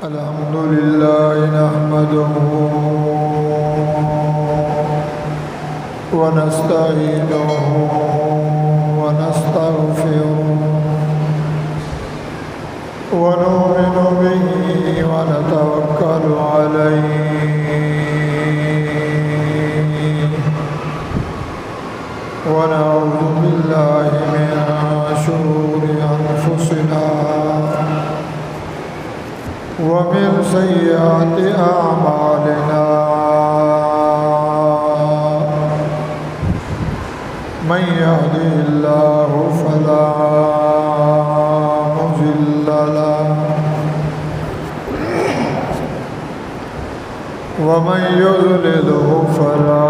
الحمد لله نحمده ونستعينه ونستغفره ونؤمن به ونتوكل عليه ونعوذ بالله من شرور أنفسنا ومن سيئات أعمالنا من يهده الله فلا مضل له ومن يضلله فلا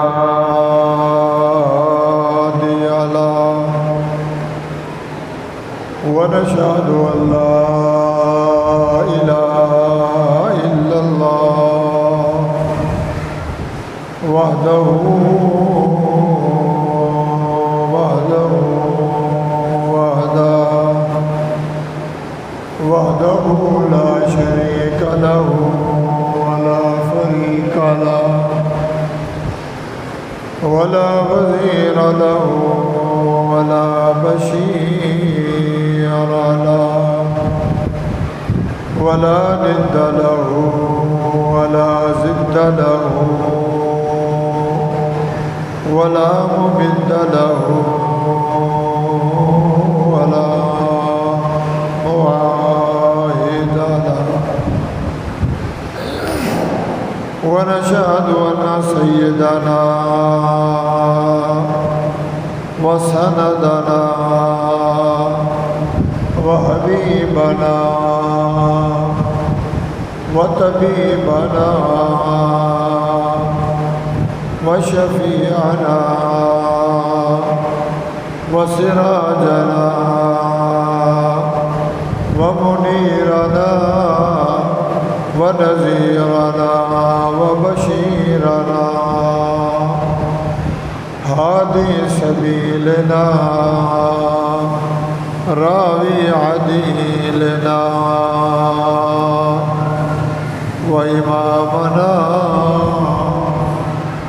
هادي له ونشهد أن لا إله إلا الله وحده لا شريك له ولا فريق له ولا وزير له ولا بشير له ولا ند له ولا زد له ولا ممد له ولا معاهد له ونشهد أن سيدنا وسندنا وحبيبنا وطبيبنا وشفيعنا وسراجنا ومنيرنا ونذيرنا وبشيرنا هادي سبيلنا راوي عديلنا وإمامنا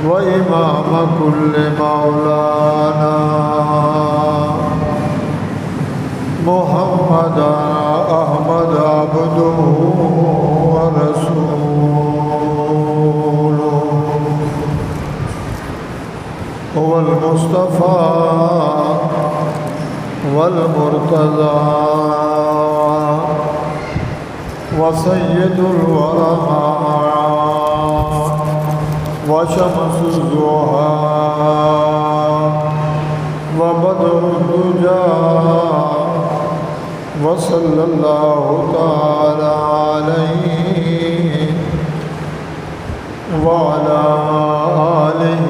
وإمام كل مولانا محمد أحمد عبده ورسوله هو المصطفى والمرتضى وسيد الورى وشمس الضحى وبدر الدجى وصلى الله تعالى عليه وعلى آله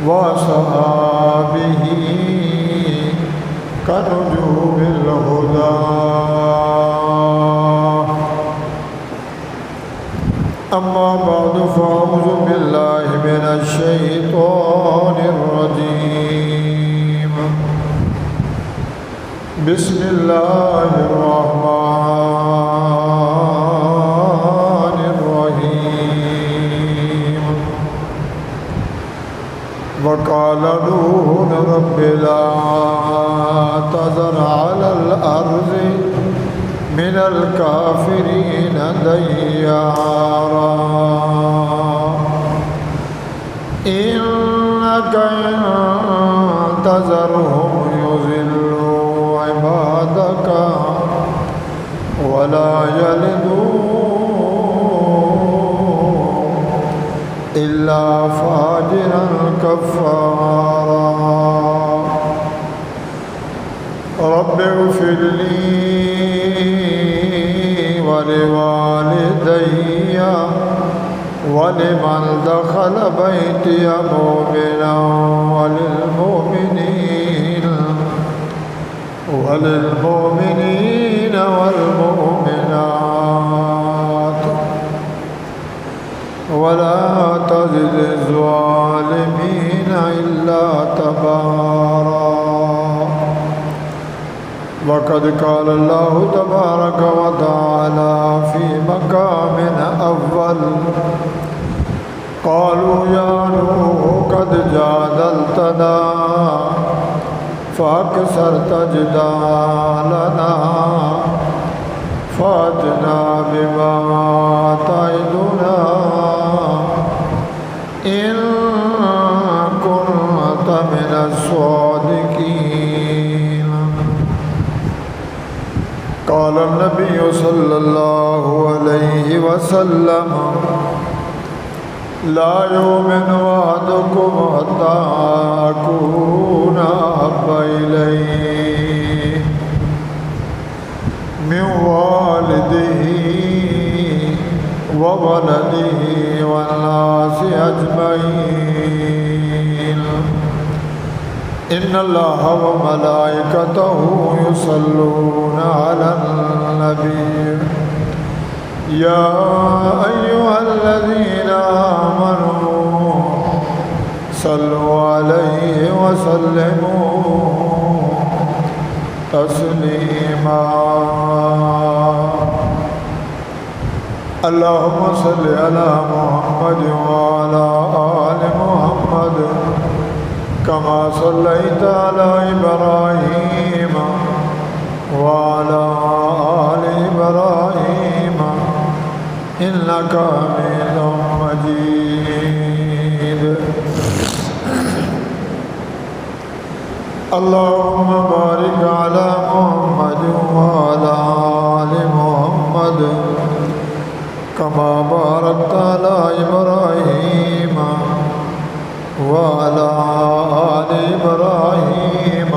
وصحابه كنجوم الهدى أما بعد فأعوذ بالله من الشيطان الرجيم بسم الله الرحمن الرحيم وقال نوح رب لا تذر على الأرض من الكافرين ديارا إنك إن تذرهم يضلوا عبادك ولا يلدوا إلا فاجرا كفارا رب اغفر لي ولوالدي ولمن دخل بيتي مؤمنا وللمؤمنين والمؤمنات ولا تزد الظالمين إلا تبارا وقد قال الله تبارك وتعالى في مقام أول قالوا يا نوح قد جادلتنا فأكثرت جدالنا فأتنا بما تعدنا إن كنت من الصادقين. قال النبي صلى الله عليه وسلم لا يؤمن أحدكم حتى أكون أحب إليه من والده وولده والناس أجمعين. إن الله وملائكته يصلون على النبي يا أيها الذين آمنوا صلوا عليه وسلموا تسليما. اللهم صل على محمد وعلى آل محمد كما صليت على إبراهيم وعلى آل إبراهيم إنك حميد مجيد. اللهم بارك على محمد وعلى آل محمد كما باركت على إبراهيم وعلى آل إبراهيم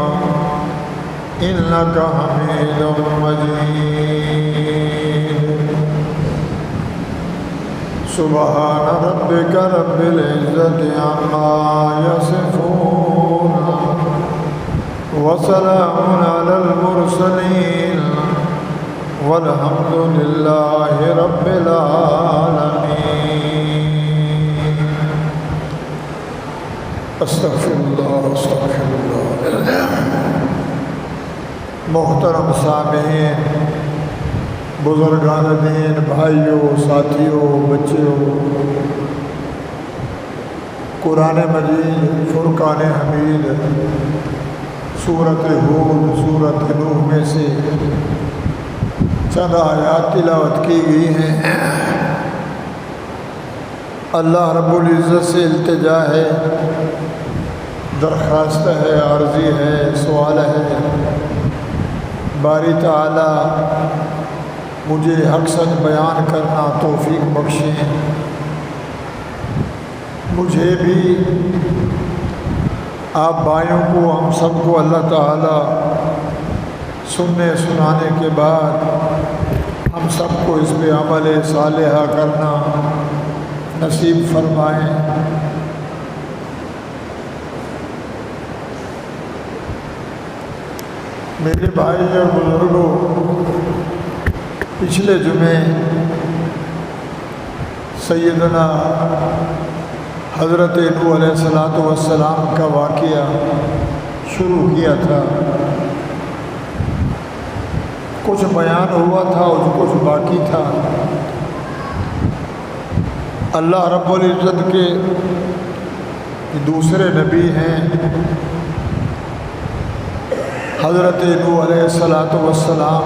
إنك حميد مجيد. سبحان ربك رب العزة عما يصفون وسلام على المرسلين والحمد لله رب العالمين. استغفر اللہ. محترم سامعین، بزرگان دین، بھائیوں، ساتھیوں، بچیوں، قرآن مجید فرقان حمید سورۃ ہود سورۃ نوح میں سے چند آیات تلاوت کی گئی ہیں. اللہ رب العزت سے التجا ہے، درخواست ہے، عرضی ہے، سوال ہے، باری تعالی مجھے حق سچ بیان کرنا توفیق بخشیں. مجھے بھی، آپ بھائیوں کو، ہم سب کو اللہ تعالی سننے سنانے کے بعد ہم سب کو اس پہ عمل صالحہ کرنا نصیب فرمائیں. میرے بھائی اور بزرگوں، پچھلے جمعے سیدنا حضرت نوح علیہ السلام کا واقعہ شروع کیا تھا. کچھ بیان ہوا تھا اور کچھ باقی تھا. اللہ رب العزت کے دوسرے نبی ہیں حضرت نوح علیہ السلام،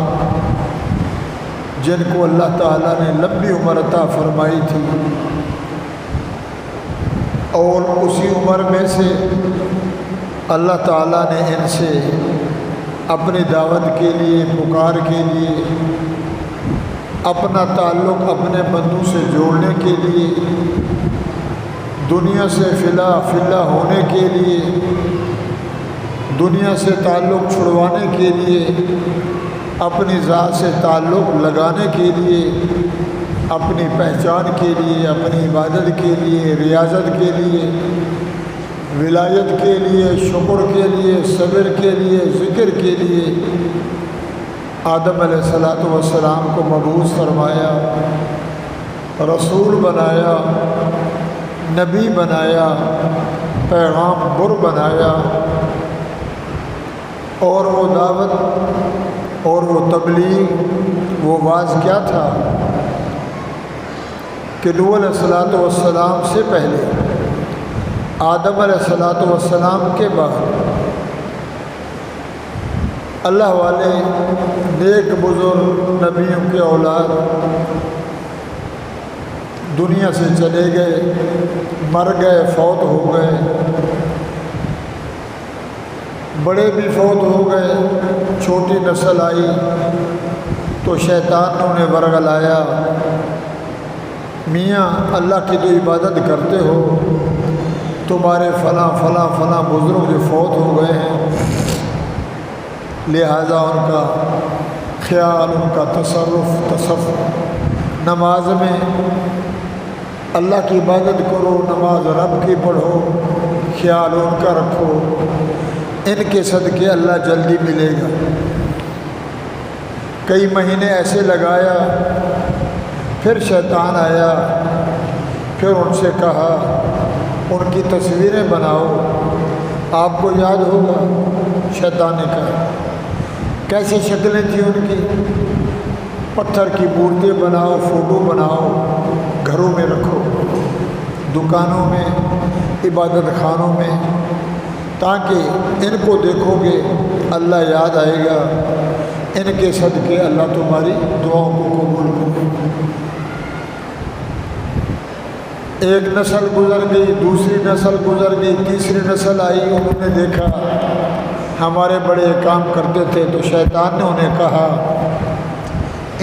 جن کو اللہ تعالیٰ نے لمبی عمر عطا فرمائی تھی، اور اسی عمر میں سے اللہ تعالیٰ نے ان سے اپنی دعوت کے لیے، پکار کے لیے، اپنا تعلق اپنے بندوں سے جوڑنے کے لیے، دنیا سے فلا ہونے کے لیے، دنیا سے تعلق چھڑوانے کے لیے، اپنی ذات سے تعلق لگانے کے لیے، اپنی پہچان کے لیے، اپنی عبادت کے لیے، ریاضت کے لیے، ولایت کے لیے، شکر کے لیے، صبر کے لیے، ذکر کے لیے آدم علیہ السلام کو مبعوث فرمایا، رسول بنایا، نبی بنایا، پیغام بر بنایا، اور وہ دعوت اور وہ تبلیغ، وہ واعظ کیا تھا کہ نوح علیہ الصلوۃ والسلام سے پہلے، آدم علیہ الصلوۃ والسلام کے بعد اللہ والے نیک بزرگ نبیوں کے اولاد دنیا سے چلے گئے، مر گئے، فوت ہو گئے، بڑے بھی فوت ہو گئے، چھوٹی نسل آئی تو شیطان نے انہیں ورگلایا، میاں اللہ کی جو عبادت کرتے ہو، تمہارے فلاں فلاں فلاں بزرگ جو فوت ہو گئے ہیں، لہذا ان کا خیال، ان کا تصف نماز میں اللہ کی عبادت کرو، نماز رب کی پڑھو، خیال ان کا رکھو، ان کے صدقے اللہ جلدی ملے گا۔ کئی مہینے ایسے لگایا، پھر شیطان آیا، پھر ان سے کہا ان کی تصویریں بناؤ۔ آپ کو یاد ہوگا شیطان نے کہا کیسے شکلیں تھیں ان کی، پتھر کی مورتیں بناؤ، فوٹو بناؤ، گھروں میں رکھو، دکانوں میں، عبادت خانوں میں، تاکہ ان کو دیکھو گے اللہ یاد آئے گا، ان کے صدقے اللہ تمہاری دعاؤں کو قبول کرے۔ ایک نسل گزر گئی، دوسری نسل گزر گئی، تیسری نسل آئی، انہوں نے دیکھا ہمارے بڑے کام کرتے تھے، تو شیطان نے انہیں کہا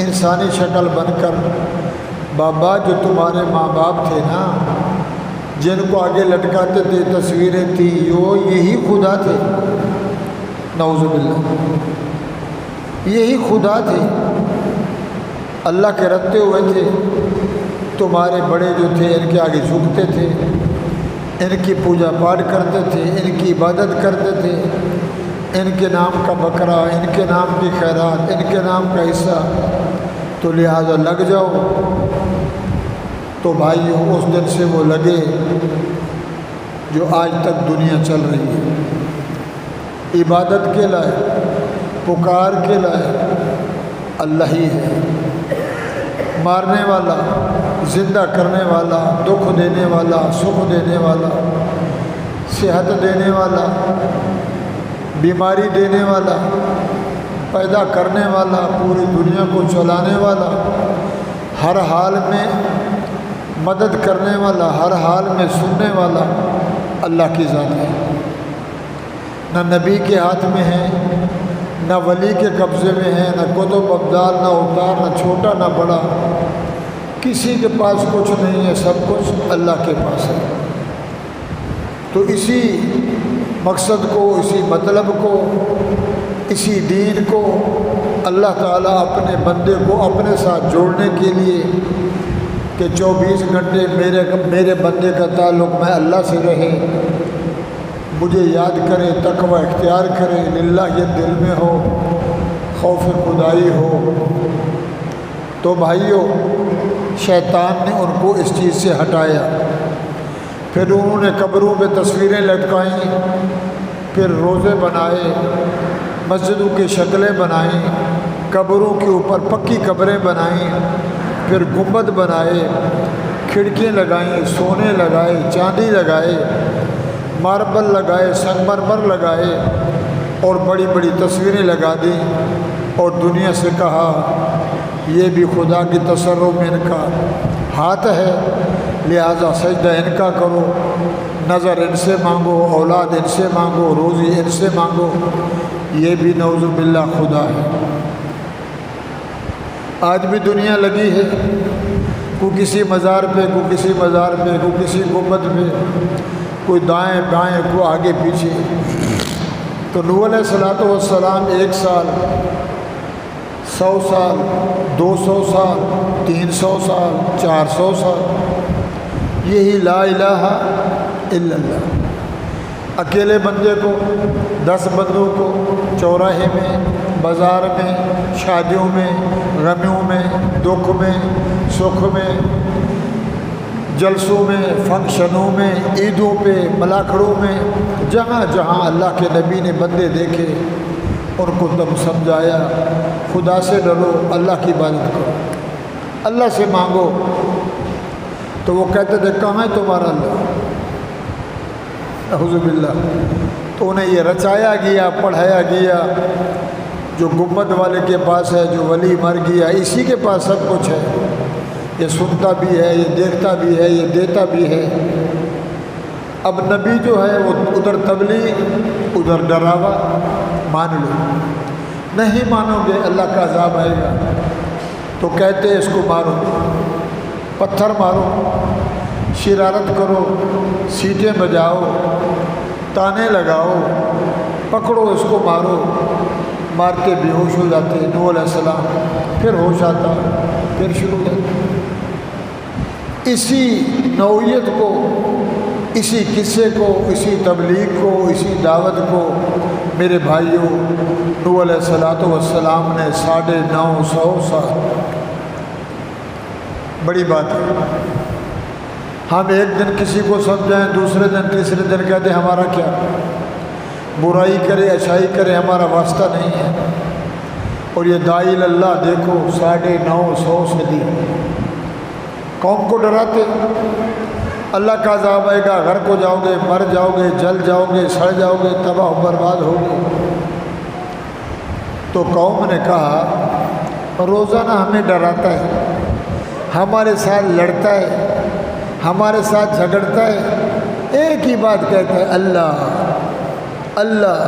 انسانی شکل بن کر، بابا جو تمہارے ماں باپ تھے نا، جن کو آگے لٹکاتے تھے، تصویریں تھیں، یہی خدا تھے، نعوذ باللہ، یہی خدا تھے، اللہ کے رہتے ہوئے تھے، تمہارے بڑے جو تھے ان کے آگے جھکتے تھے، ان کی پوجا پاٹ کرتے تھے، ان کی عبادت کرتے تھے، ان کے نام کا بکرا، ان کے نام کی خیرات، ان کے نام کا حصہ، تو لہٰذا لگ جاؤ۔ تو بھائیوں اس دن سے وہ لگے جو آج تک دنیا چل رہی ہے، عبادت کے لائے، پکار کے لائے اللہ ہی ہے، مارنے والا، زندہ کرنے والا، دکھ دینے والا، سکھ دینے والا، صحت دینے والا، بیماری دینے والا، پیدا کرنے والا، پوری دنیا کو چلانے والا، ہر حال میں مدد کرنے والا، ہر حال میں سننے والا اللہ کی ذات ہے۔ نہ نبی کے ہاتھ میں ہے، نہ ولی کے قبضے میں ہے، نہ کتب ابدال، نہ اوتار، نہ چھوٹا نہ بڑا، کسی کے پاس کچھ نہیں ہے، سب کچھ اللہ کے پاس ہے۔ تو اسی مقصد کو، اسی مطلب کو، اسی دین کو اللہ تعالیٰ اپنے بندے کو اپنے ساتھ جوڑنے کے لیے کہ 24 گھنٹے میرے بندے کا تعلق میں اللہ سے رہے، مجھے یاد کرے، تقوی اختیار کرے، للہ یہ دل میں ہو، خوف خدائی ہو۔ تو بھائیوں شیطان نے ان کو اس چیز سے ہٹایا، پھر انہوں نے قبروں پہ تصویریں لٹکائیں، پھر روزے بنائے، مسجدوں کی شکلیں بنائیں، قبروں کے اوپر پکی قبریں بنائیں، پھر گنبد بنائے، کھڑکیاں لگائیں، سونے لگائے، چاندی لگائے، ماربل لگائے، سنگ مرمر لگائے، اور بڑی بڑی تصویریں لگا دیں، اور دنیا سے کہا یہ بھی خدا کی تصرف میں ان کا ہاتھ ہے، لہٰذا سجدہ ان کا کرو، نظر ان سے مانگو، اولاد ان سے مانگو، روزی ان سے مانگو، یہ بھی نعوذ باللہ خدا ہے۔ آج بھی دنیا لگی ہے، کوئی کسی مزار پہ، کوئی کسی مزار پہ، کوئی کسی گنبد پہ، کوئی دائیں بائیں، کوئی آگے پیچھے۔ تو نوح علیہ الصلوۃ والسلام 1 سال، 100 سال، 200 سال، 300 سال، 400 سال، یہی لا الہ الا اللہ، اکیلے بندے کو، 10 بندوں کو چوراہے میں، بازار میں، شادیوں میں، غمیوں میں، دکھ میں، سکھ میں، جلسوں میں، فنکشنوں میں، عیدوں پہ، ملاکڑوں میں، جہاں جہاں اللہ کے نبی نے بندے دیکھے ان کو تب سمجھایا خدا سے ڈرو، اللہ کی عبادت کرو، اللہ سے مانگو۔ تو وہ کہتے تھے کہاں ہے تمہارا اللہ؟ اعوذ باللہ۔ تو انہیں یہ رچایا گیا، پڑھایا گیا، جو گنبد والے کے پاس ہے، جو ولی مر گیا، اسی کے پاس سب کچھ ہے، یہ سنتا بھی ہے، یہ دیکھتا بھی ہے، یہ دیتا بھی ہے۔ اب نبی جو ہے وہ ادھر تبلیغ ادھر ڈراوا، مان لو، نہیں مانو گے اللہ کا عذاب آئے گا۔ تو کہتے اس کو مارو، پتھر مارو، شرارت کرو، سیٹیں بجاؤ، تانے لگاؤ، پکڑو اس کو مارو، مار کے بے ہوش ہو جاتے نوح علیہ السلام، پھر ہوش آتا، پھر شروع ہو جاتا۔ اسی نوعیت کو، اسی قصے کو، اسی تبلیغ کو، اسی دعوت کو میرے بھائیوں نوح علیہ السلام نے 950 سال، بڑی بات ہے۔ ہم ایک دن کسی کو سمجھائیں، دوسرے دن تیسرے دن کہتے ہیں ہمارا کیا، برائی کرے اچھائی کرے ہمارا واسطہ نہیں ہے۔ اور یہ داعی اللہ دیکھو 950 صدی قوم کو ڈراتے، اللہ کا عذاب آئے گا، گھر کو جاؤ گے، مر جاؤ گے، جل جاؤ گے، سڑ جاؤ گے، تباہ و برباد ہوگے۔ تو قوم نے کہا روزانہ ہمیں ڈراتا ہے، ہمارے ساتھ لڑتا ہے، ہمارے ساتھ جھگڑتا ہے، ایک ہی بات کہتا ہے اللہ اللہ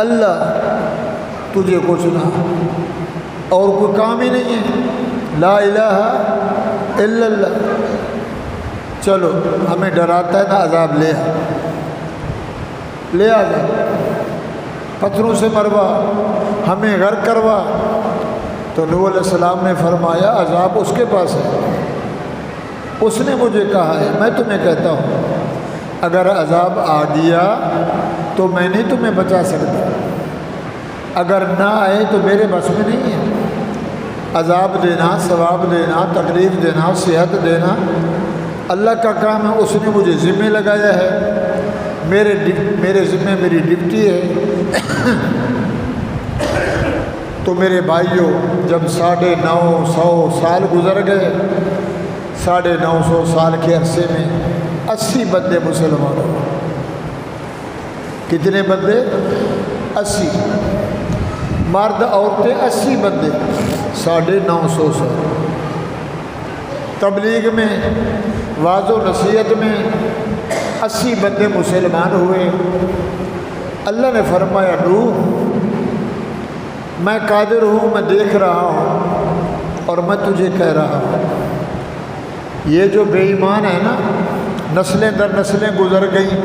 اللہ، تجھے کچھ نہ اور کوئی کام ہی نہیں ہے، لا الہ الا اللہ۔ چلو ہمیں ڈراتا ہے نا، عذاب لے آ جائے، پتھروں سے مروا، ہمیں غرق کروا۔ تو نوح علیہ السلام نے فرمایا عذاب اس کے پاس ہے، اس نے مجھے کہا ہے، میں تمہیں کہتا ہوں اگر عذاب آ گیا تو میں نہیں تمہیں بچا سکتا، اگر نہ آئے تو میرے بس میں نہیں ہے۔ عذاب دینا، ثواب دینا، تکلیف دینا، صحت دینا اللہ کا کام ہے، اس نے مجھے ذمہ لگایا ہے، میرے ذمہ میری ڈیوٹی ہے۔ تو میرے بھائیوں جب 950 سال گزر گئے، 950 سال کے عرصے میں 80 بندے مسلمان ہوئے۔ کتنے بندے؟ 80، مرد عورتیں 80 بندے، 950 سال تبلیغ میں، واعظ و نصیحت میں 80 بندے مسلمان ہوئے۔ اللہ نے فرمایا نوح میں قادر ہوں، میں دیکھ رہا ہوں اور میں تجھے کہہ رہا ہوں یہ جو بے ایمان ہے نا، نسلیں در نسلیں گزر گئیں،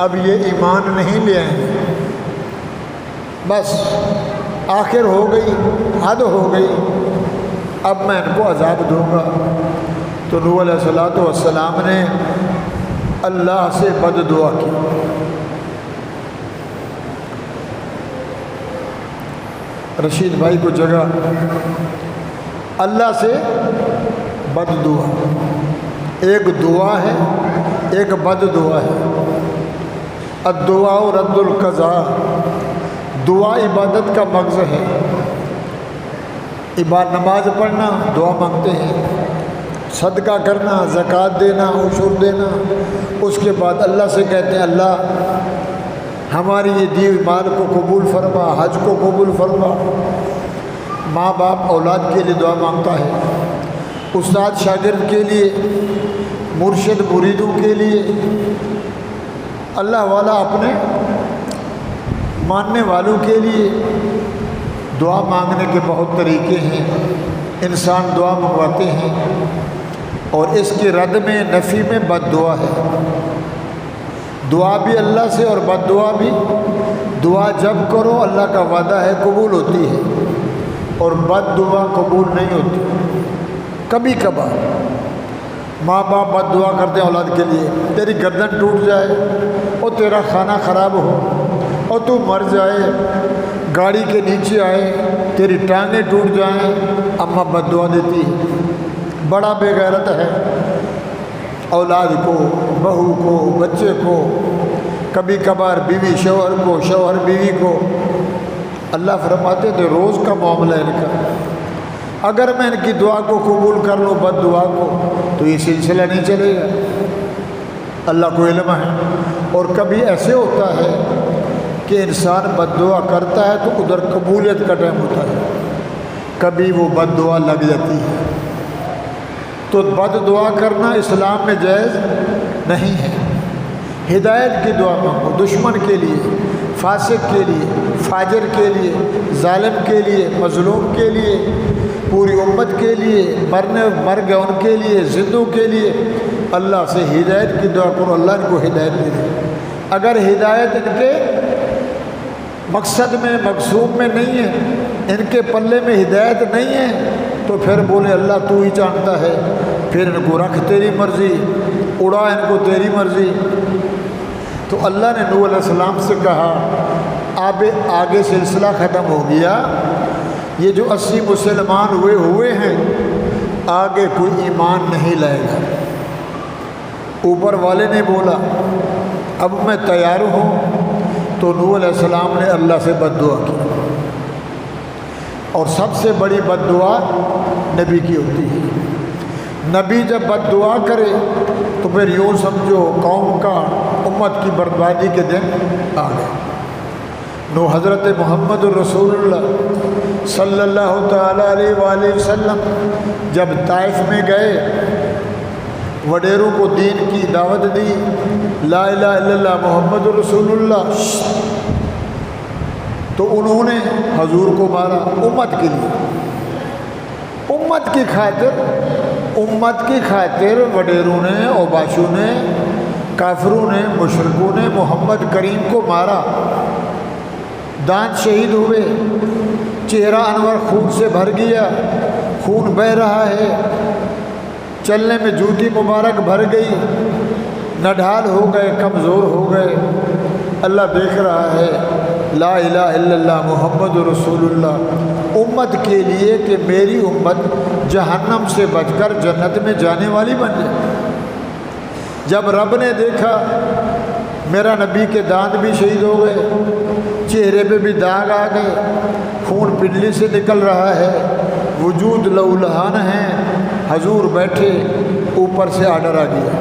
اب یہ ایمان نہیں لے آئیں گے، بس آخر ہو گئی، حد ہو گئی، اب میں ان کو عذاب دوں گا۔ تو نوح علیہ السلام نے اللہ سے بد دعا کی۔ رشید بھائی کو جگہ، اللہ سے بد دعا، ایک دعا ہے ایک بد دعا ہے۔ الدعاء رد القضاء، دعا عبادت کا مغز ہے، نماز پڑھنا دعا مانگتے ہیں، صدقہ کرنا، زکوٰۃ دینا، عشور دینا، اس کے بعد اللہ سے کہتے ہیں اللہ ہماری یہ دی ہوئی مال کو قبول فرما، حج کو قبول فرما۔ ماں باپ اولاد کے لیے دعا مانگتا ہے، استاد شاگرد کے لیے، مرشد مریدوں کے لیے، اللہ والا اپنے ماننے والوں کے لیے۔ دعا مانگنے کے بہت طریقے ہیں، انسان دعا منگواتے ہیں، اور اس کی رد میں، نفی میں بد دعا ہے۔ دعا بھی اللہ سے اور بد دعا بھی۔ دعا جب کرو اللہ کا وعدہ ہے قبول ہوتی ہے، اور بد دعا قبول نہیں ہوتی۔ کبھی کبھار ماں باپ بد دعا کرتے ہیں اولاد کے لیے، تیری گردن ٹوٹ جائے، اور تیرا کھانا خراب ہو، اور تو مر جائے، گاڑی کے نیچے آئے، تیری ٹانگیں ٹوٹ جائیں، اماں بد دعا دیتی ہے۔ بڑا بے غیرت ہے، اولاد کو، بہو کو، بچے کو، کبھی کبھار بیوی شوہر کو، شوہر بیوی کو، اللہ فرماتے تھے روز کا معاملہ ان کا، اگر میں ان کی دعا کو قبول کر لوں بد دعا کو تو یہ سلسلہ نہیں چلے گا۔ اللہ کو علم ہے۔ اور کبھی ایسے ہوتا ہے کہ انسان بد دعا کرتا ہے تو ادھر قبولیت کا ٹائم ہوتا ہے، کبھی وہ بد دعا لگ جاتی ہے۔ تو بد دعا کرنا اسلام میں جائز نہیں ہے۔ ہدایت کی دعا مانگو، دشمن کے لیے، فاسق کے لیے، فاجر کے لیے، ظالم کے لیے، مظلوم کے لیے، پوری امت کے لیے، مر گئے ان کے لیے، زندوں کے لیے اللہ سے ہدایت کی دعا کرو، اللہ ان کو ہدایت دے دے۔ اگر ہدایت ان کے مقصد میں مقصود میں نہیں ہے، ان کے پلے میں ہدایت نہیں ہے، تو پھر بولے اللہ تو ہی جانتا ہے، پھر ان کو رکھ تیری مرضی، اڑا ان کو تیری مرضی۔ تو اللہ نے نوح علیہ السلام سے کہا اب آگے سلسلہ ختم ہو گیا، یہ جو 80 مسلمان ہوئے ہیں آگے کوئی ایمان نہیں لائے گا۔ اوپر والے نے بولا اب میں تیار ہوں، تو نوح علیہ السلام نے اللہ سے بد دعا کی، اور سب سے بڑی بد دعا نبی کی ہوتی ہے۔ نبی جب بد دعا کرے تو پھر یوں سمجھو قوم کا، امت کی بربادی کے دن آ گئے۔ نو حضرت محمد الرسول اللہ صلی اللہ تعالیٰ علیہ وآلہ وسلم جب طائف میں گئے، وڈیروں کو دین کی دعوت دی، لا الہ الا اللہ محمد الرسول اللہ، تو انہوں نے حضور کو مارا امت کے لیے، امت کی خاطر وڈیروں نے، اوباشوں نے، کافروں نے، مشرکوں نے محمد کریم کو مارا، دانت شہید ہوئے، چہرہ انور خون سے بھر گیا، خون بہہ رہا ہے، چلنے میں جوتی مبارک بھر گئی، نڈھال ہو گئے، کمزور ہو گئے۔ اللہ دیکھ رہا ہے، لا الہ الا اللہ محمد رسول اللہ امت کے لیے کہ میری امت جہنم سے بچ کر جنت میں جانے والی بن جائے۔ جب رب نے دیکھا میرا نبی کے دانت بھی شہید ہو گئے، چہرے پہ بھی داغ آ گئے، خون پنڈلی سے نکل رہا ہے، وجود لہولہان ہیں، حضور بیٹھے، اوپر سے آرڈر آ گیا،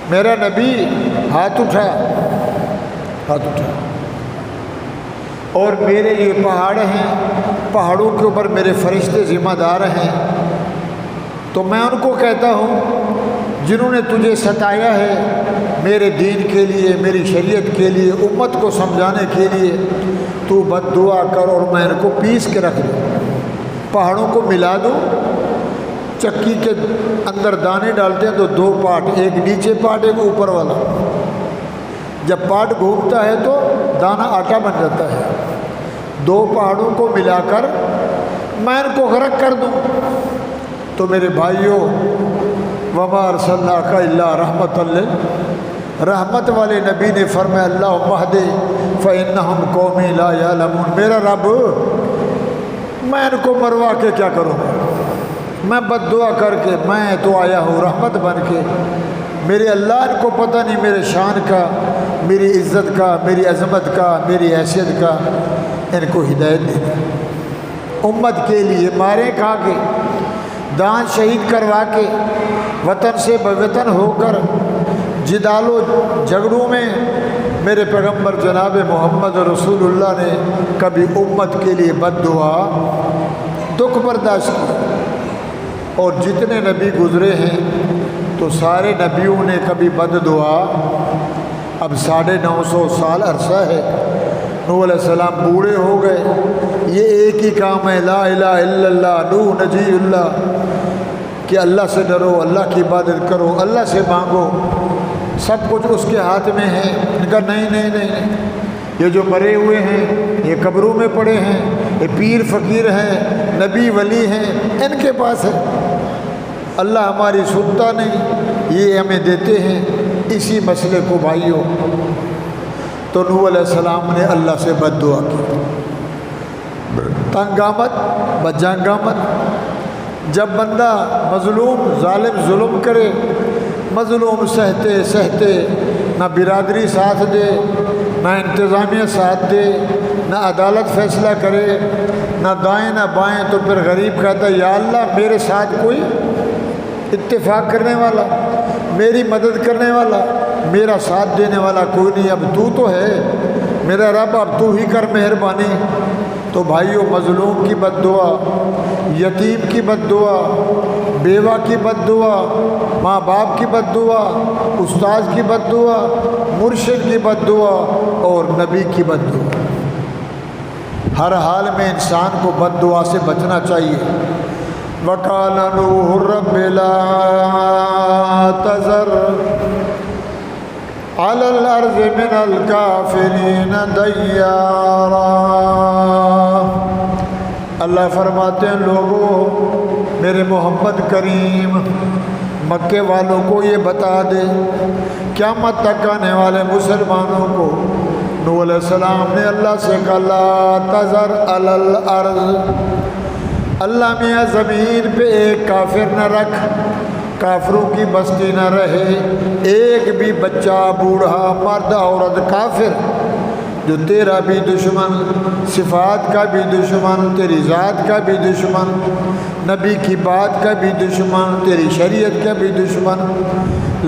میرا نبی ہاتھ اٹھا، اور میرے یہ پہاڑ ہیں، پہاڑوں کے اوپر میرے فرشتے ذمہ دار ہیں، تو میں ان کو کہتا ہوں جنہوں نے تجھے ستایا ہے میرے دین کے لیے، میری شریعت کے لیے، امت کو سمجھانے کے لیے، تو بد دعا کر اور میں ان کو پیس کے رکھ دوں، پہاڑوں کو ملا دوں، چکی کے اندر دانے ڈالتے ہیں تو دو پارٹ، ایک نیچے پارٹ ایک اوپر والا، جب پارٹ گھومتا ہے تو دانہ آٹا بن جاتا ہے، دو پہاڑوں کو ملا کر میں ان کو غرق کر دوں۔ تو میرے بھائیوں، وما ارسلناک الا رحمۃ رحمت والے نبی نے فرمایا اللہم اہدِ فإنہم قوم لا یعلمون، میرا رب میں ان کو مروا کے کیا کروں، میں بد دعا کر کے، میں تو آیا ہوں رحمت بن کے، میرے اللہ ان کو پتہ نہیں میرے شان کا، میری عزت کا، میری عظمت کا، میری حیثیت کا، ان کو ہدایت دے دیں۔ امت کے لیے مارے کھا کے، دانت شہید کروا کے، وطن سے بے وطن ہو کر، جدال و جھگڑوں میں میرے پیغمبر جناب محمد رسول اللہ نے کبھی امت کے لیے بد دعا، دکھ برداشت کیا۔ اور جتنے نبی گزرے ہیں تو سارے نبیوں نے کبھی بد دعا، اب 950 سال عرصہ ہے، نوح علیہ السلام بوڑھے ہو گئے، یہ ایک ہی کام ہے لا الہ الا اللہ، نوح نجی اللہ، کہ اللہ سے ڈرو، اللہ کی عبادت کرو، اللہ سے مانگو، سب کچھ اس کے ہاتھ میں ہے۔ ان کا نہیں، یہ جو مرے ہوئے ہیں، یہ قبروں میں پڑے ہیں، یہ پیر فقیر ہیں، نبی ولی ہیں، ان کے پاس ہے، اللہ ہماری سنتا نہیں، یہ ہمیں دیتے ہیں۔ اسی مسئلے کو بھائیوں، تو نوح علیہ السلام نے اللہ سے بد دعا کی، تنگ آمد بجنگ آمد۔ جب بندہ مظلوم ظالم ظلم کرے، مظلوم سہتے نہ برادری ساتھ دے، نہ انتظامیہ ساتھ دے، نہ عدالت فیصلہ کرے، نہ دائیں نہ بائیں، تو پھر غریب کہتا ہے یا اللہ میرے ساتھ کوئی اتفاق کرنے والا، میری مدد کرنے والا، میرا ساتھ دینے والا کوئی نہیں، اب تو ہے میرا رب، اب تو ہی کر مہربانی۔ تو بھائیو، مظلوم کی بد دعا، یتیم کی بد دعا، بیوہ کی بد دعا، ماں باپ کی بد دعا، استاد کی بد دعا، مرشد کی بد دعا اور نبی کی بد دعا، ہر حال میں انسان کو بد دعا سے بچنا چاہیے۔ وَقَالَ نُوحٌ رَبِّ لَا تَذَرْ عَلَى الْأَرْضِ مِنَ الْكَافِرِينَ دَيَّارًا۔ اللہ فرماتے ہیں لوگوں، میرے محمد کریم مکے والوں کو یہ بتا دے، قیامت تک آنے والے مسلمانوں کو، نوح علیہ السلام نے اللہ سے کہا لا تذر علی الارض، اللہ میاں زمین پہ ایک کافر نہ رکھ، کافروں کی بستی نہ رہے، ایک بھی بچہ، بوڑھا، مرد، عورت کافر، جو تیرا بھی دشمن، صفات کا بھی دشمن، تیری ذات کا بھی دشمن، نبی کی بات کا بھی دشمن، تیری شریعت کا بھی دشمن،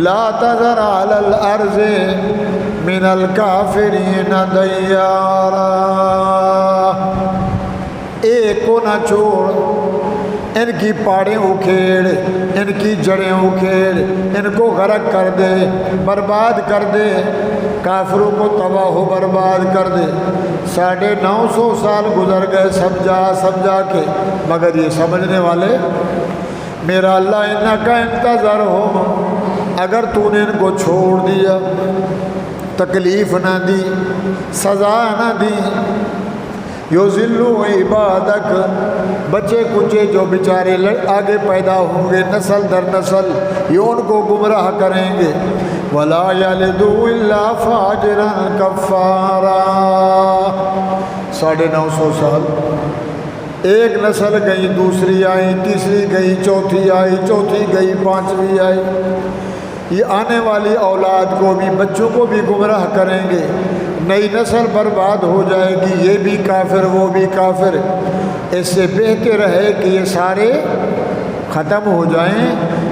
لا تذر علی الارض من الکافرین دیارا، ایک کو نہ چھوڑ، ان کی پاڑیں اکھیڑ، ان کی جڑیں اکھیڑ، ان کو غرق کر دے، برباد کر دے، کافروں کو تباہ و برباد کر دے۔ 950 سال گزر گئے سمجھا کے، مگر یہ سمجھنے والے، میرا اللہ ان کا انتظار ہو، اگر تو نے ان کو چھوڑ دیا، تکلیف نہ دی، سزا نہ دی، یذلو عبادک، بچے کچے جو بیچارے آگے پیدا ہوں گے نسل در نسل، یہ ان کو گمراہ کریں گے، ولا یلدوا الا فاجرا کفارا۔ 950 سال، ایک نسل گئی، دوسری آئی، تیسری گئی، چوتھی آئی، چوتھی گئی، پانچویں آئی، یہ آنے والی اولاد کو بھی، بچوں کو بھی گمراہ کریں گے، نئی نسل برباد ہو جائے گی، یہ بھی کافر وہ بھی کافر۔ اس سے بہتر ہے کہ یہ سارے ختم ہو جائیں،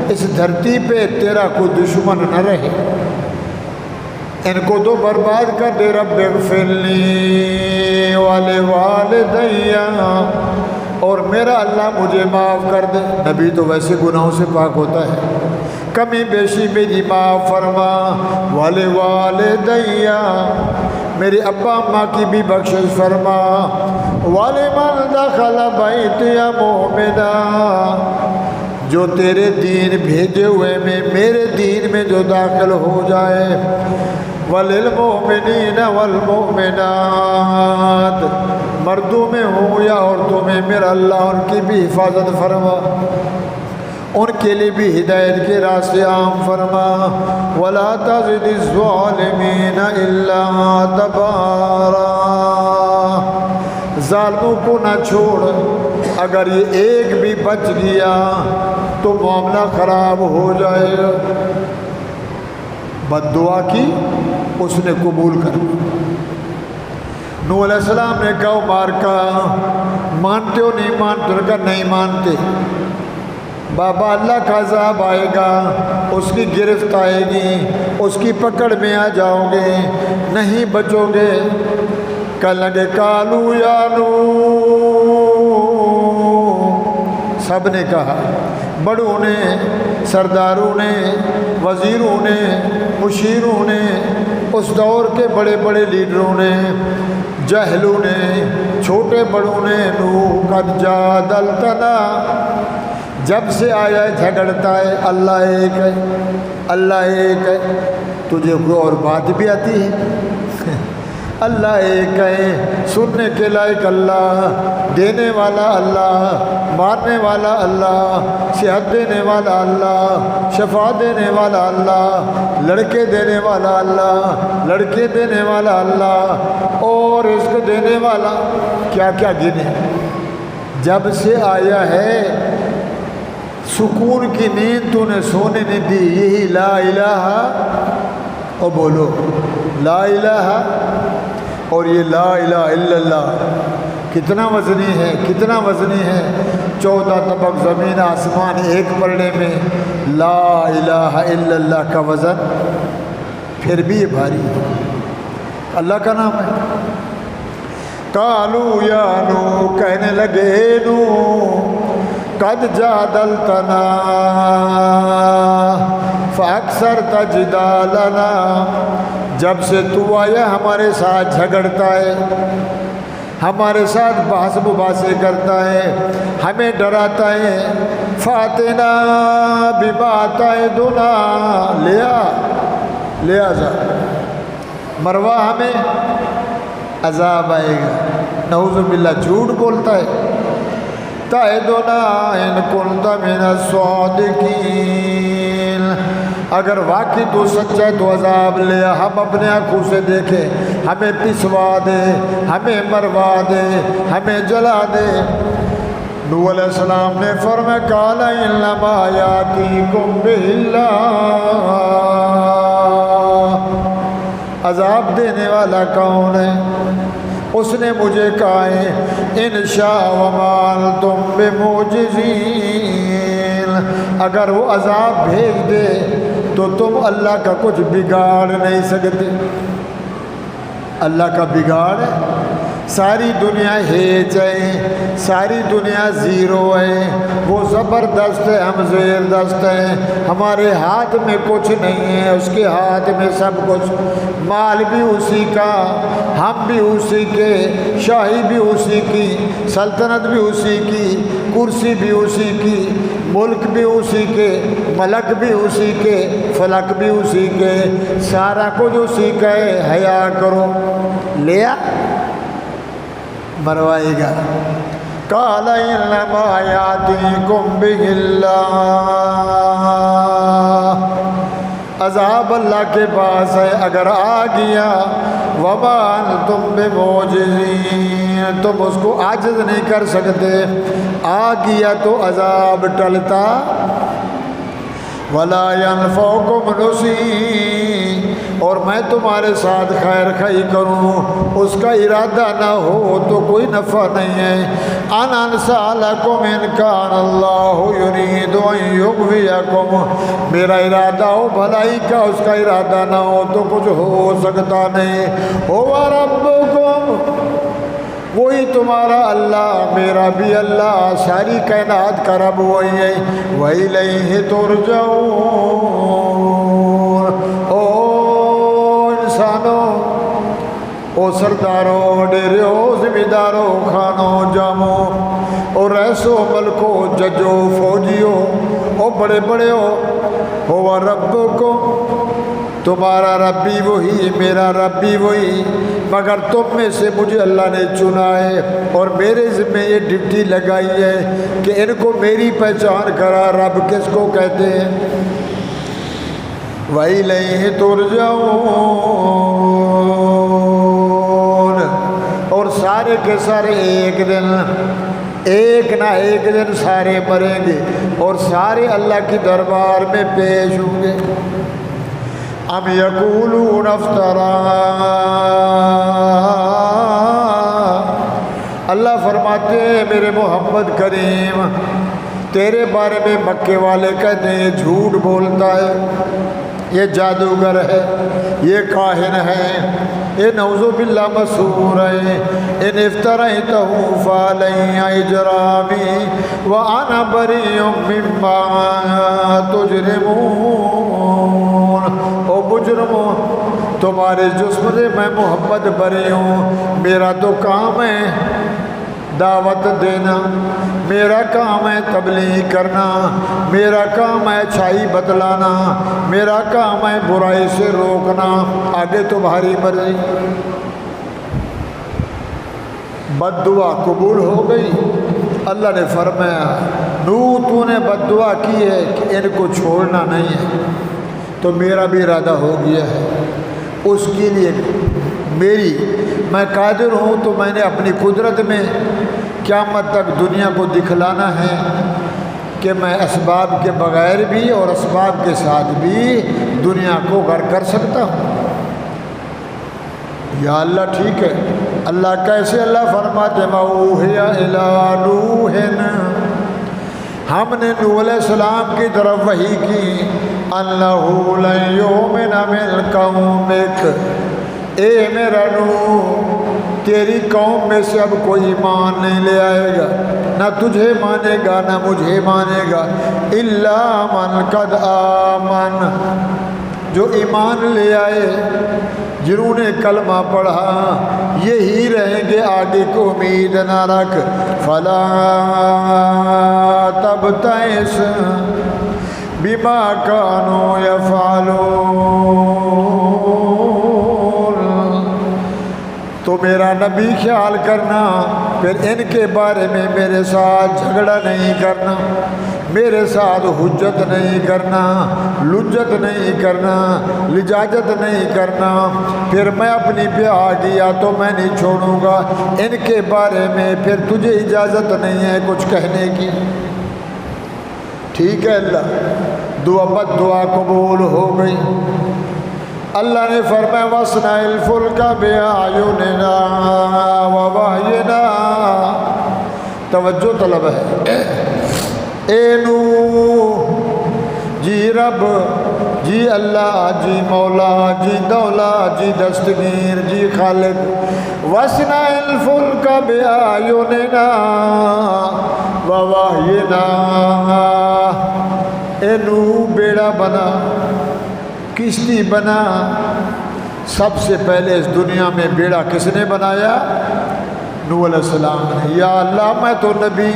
اس دھرتی پہ تیرا کوئی دشمن نہ رہے، ان کو تو برباد کر دے۔ رب اغفر لی ولوالدی، اور میرا اللہ مجھے معاف کر دے۔ نبی تو ویسے گناہوں سے پاک ہوتا ہے، کمی بیشی میری معاف فرما، ولوالدی، میرے ابا اماں کی بھی بخشش فرما، ولمن دخل بیتی مؤمنا، جو تیرے دین بھیجے ہوئے میں، میرے دین میں جو داخل ہو جائے، وللمؤمنین والمؤمنات، مردوں میں ہوں یا عورتوں میں، میرا اللہ ان کی بھی حفاظت فرما، ان کے لیے بھی ہدایت کے راستے عام فرما، ولا تزد الظالمین الا تبارا، ظالموں کو نہ چھوڑ، اگر یہ ایک بھی بچ گیا تو معاملہ خراب ہو جائے گا۔ بد دعا کی، اس نے قبول کر لی۔ نوح علیہ السلام نے کہا مار کا مانتے ہو نہیں مانتے؟ انہوں نے کہا نہیں مانتے۔ بابا اللہ کا عذاب آئے گا، اس کی گرفت آئے گی، اس کی پکڑ میں آ جاؤ گے، نہیں بچو گے۔ کہنے لگے کالو یا نوح، سب نے کہا، بڑوں نے، سرداروں نے، وزیروں نے، مشیروں نے، اس دور کے بڑے بڑے لیڈروں نے، جہلوں نے، چھوٹے بڑوں نے، نوح قد جادلتنا، جب سے آیا جھگڑتا ہے، اللہ ایک ہے، اللہ ایک ہے، تجھے کوئی اور بات بھی آتی ہے؟ اللہ ایک ہے، سننے کے لائق اللہ، دینے والا اللہ، مارنے والا اللہ، صحت دینے والا اللہ، شفا دینے والا اللہ، لڑکے دینے والا اللہ، لڑکے دینے والا اللہ، اور رزق دینے والا، کیا کیا گنے۔ جب سے آیا ہے سکون کی نیند تو نے سونے نہیں دی، یہی لا الہ اور بولو لا الہ، اور یہ لا الہ الا اللہ کتنا وزنی ہے، کتنا وزنی ہے، 14 طبق زمین آسمان ایک پلڑے میں، لا الہ الا اللہ کا وزن پھر بھی یہ بھاری ہے، اللہ کا نام ہے۔ قالو یا نو، کہنے لگے نو، قد جادلتنا فاکثرت جدالنا، جب سے تو آیا ہمارے ساتھ جھگڑتا ہے، ہمارے ساتھ بحث مباحثے کرتا ہے، ہمیں ڈراتا ہے، فاتنا بما تعدنا، لہذا مروا ہمیں عذاب آئے گا، نعوذ باللہ جھوٹ بولتا ہے، تعدنا ان کنت من الصادقین، اگر واقعی تو سچا ہے تو عذاب لے، ہم اپنے آنکھوں سے دیکھیں، ہمیں پسوا دے، ہمیں مروا دے، ہمیں جلا دے۔ نوح علیہ السلام نے فرمایا قال انما یاتیکم بہ اللہ، عذاب دینے والا کون ہے؟ اس نے مجھے کہا ہے ان شاء وما انتم بمعجزین، اگر وہ عذاب بھیج دے تو تم اللہ کا کچھ بگاڑ نہیں سکتے۔ اللہ کا بگاڑ ہے، ساری دنیا ہیچ ہے، ساری دنیا زیرو ہے، وہ زبردست ہے، ہم زیر دست ہیں، ہمارے ہاتھ میں کچھ نہیں ہے، اس کے ہاتھ میں سب کچھ، مال بھی اسی کا، ہم بھی اسی کے، شاہی بھی اسی کی، سلطنت بھی اسی کی، کرسی بھی اسی کی، ملک بھی اسی کے، ملک بھی اسی کے، فلک بھی اسی کے، سارا کچھ اسی کا ہے، حیا کرو، لیا مروائے گا۔ قال انما یاتیکم بہ اللہ، عذاب اللہ کے پاس ہے، اگر آ گیا وما انتم بمعجزین، تم اس کو عاجز نہیں کر سکتے، آ گیا تو عذاب ٹلتا، ولا ينفعكم نصحي، اور میں تمہارے ساتھ خیر خواہی کروں اس کا ارادہ نہ ہو تو کوئی نفع نہیں ہے۔ ان انصح لکم ان کان اللہ یرید ان یغویکم، میرا ارادہ ہو بھلائی کا، اس کا ارادہ نہ ہو تو کچھ ہو سکتا نہیں۔ هو ربکم، وہی تمہارا اللہ، میرا بھی اللہ، ساری کائنات کا رب وہی ہے۔ وَإِلَيْهِ تُرْجَعُونَ، او انسانوں، او سرداروں، ڈیروں، ذمہ خانوں، جاموں، او رئیسوں، ملکوں، ججوں، فوجیوں، او بڑے بڑے ہو ربکم، تمہارا رب بھی وہی، میرا رب بھی وہی، مگر تم میں سے مجھے اللہ نے چنا ہے اور میرے ذمہ یہ ڈیوٹی لگائی ہے کہ ان کو میری پہچان کرا رب کس کو کہتے ہیں۔ وَإِلَيْهِ تُرْجَعُونَ، اور سارے کے سارے ایک نہ ایک دن سارے مریں گے اور سارے اللہ کی دربار میں پیش ہوں گے۔ ام یقولون افترا، اللہ فرماتے ہیں میرے محمد کریم تیرے بارے میں مکے والے کہتے ہیں جھوٹ بولتا ہے، یہ جادوگر ہے، یہ کاہن ہے، یہ نعوذ باللہ مسحور ہے، ان افتریتہ فعلی اجرامی وانا بریء مما تجرمون، او مجرموں تمہارے جسم سے میں محمد بری ہوں، میرا تو کام ہے دعوت دینا، میرا کام ہے تبلیغ کرنا، میرا کام ہے اچھائی بتلانا، میرا کام ہے برائی سے روکنا، آگے تمہاری مرضی۔ بد دعا قبول ہو گئی، اللہ نے فرمایا نوح تو نے بد دعا کی ہے کہ ان کو چھوڑنا نہیں ہے، تو میرا بھی ارادہ ہو گیا ہے، اس کے لیے میں قادر ہوں، تو میں نے اپنی قدرت میں قیامت تک دنیا کو دکھلانا ہے کہ میں اسباب کے بغیر بھی اور اسباب کے ساتھ بھی دنیا کو غرق کر سکتا ہوں۔ یا اللہ ٹھیک ہے۔ اللہ کیسے؟ اللہ فرماتے وَأُوحِيَ إِلَىٰ نُوحٍ، ہم نے نوح علیہ السلام کی طرف وحی کی أَنَّهُ لَن يُؤْمِنَ مِن قَوْمِكَ، اے میرا نوح تیری قوم میں سے اب کوئی ایمان نہیں لے آئے گا، نہ تجھے مانے گا نہ مجھے مانے گا، إِلَّا مَنْ قَدْ آمَنَ، جو ایمان لے آئے، جنہوں نے کلمہ پڑھا، یہی رہیں گے، آگے کو امید نہ رکھ۔ فَلَا تَبْتَئِسْ بِمَا كَانُوا يَفْعَلُونَ، تو میرا نبی خیال کرنا، پھر ان کے بارے میں میرے ساتھ جھگڑا نہیں کرنا، میرے ساتھ حجت نہیں کرنا، لجت نہیں کرنا، لجاجت نہیں کرنا، پھر میں اپنی پہ آ گیا تو میں نہیں چھوڑوں گا، ان کے بارے میں پھر تجھے اجازت نہیں ہے کچھ کہنے کی۔ ٹھیک ہے اللہ، دعا بد دعا قبول ہو گئی۔ اللہ نے فرمایا وَاصْنَعِ الْفُلْكَ بِأَعْيُنِنَا وَوَحْيِنَا، توجہ طلب ہے۔ اے نوح، جی رب، جی اللہ، جی مولا، جی دولا، جی دستگیر، جی خالق، وَاصْنَعِ الْفُلْكَ بِأَعْيُنِنَا وَوَحْيِنَا، اے نوح بیڑا بنا، کشتی بنا۔ سب سے پہلے اس دنیا میں بیڑا کس نے بنایا؟ نوح علیہ السلام نے۔ یا اللہ میں تو نبی،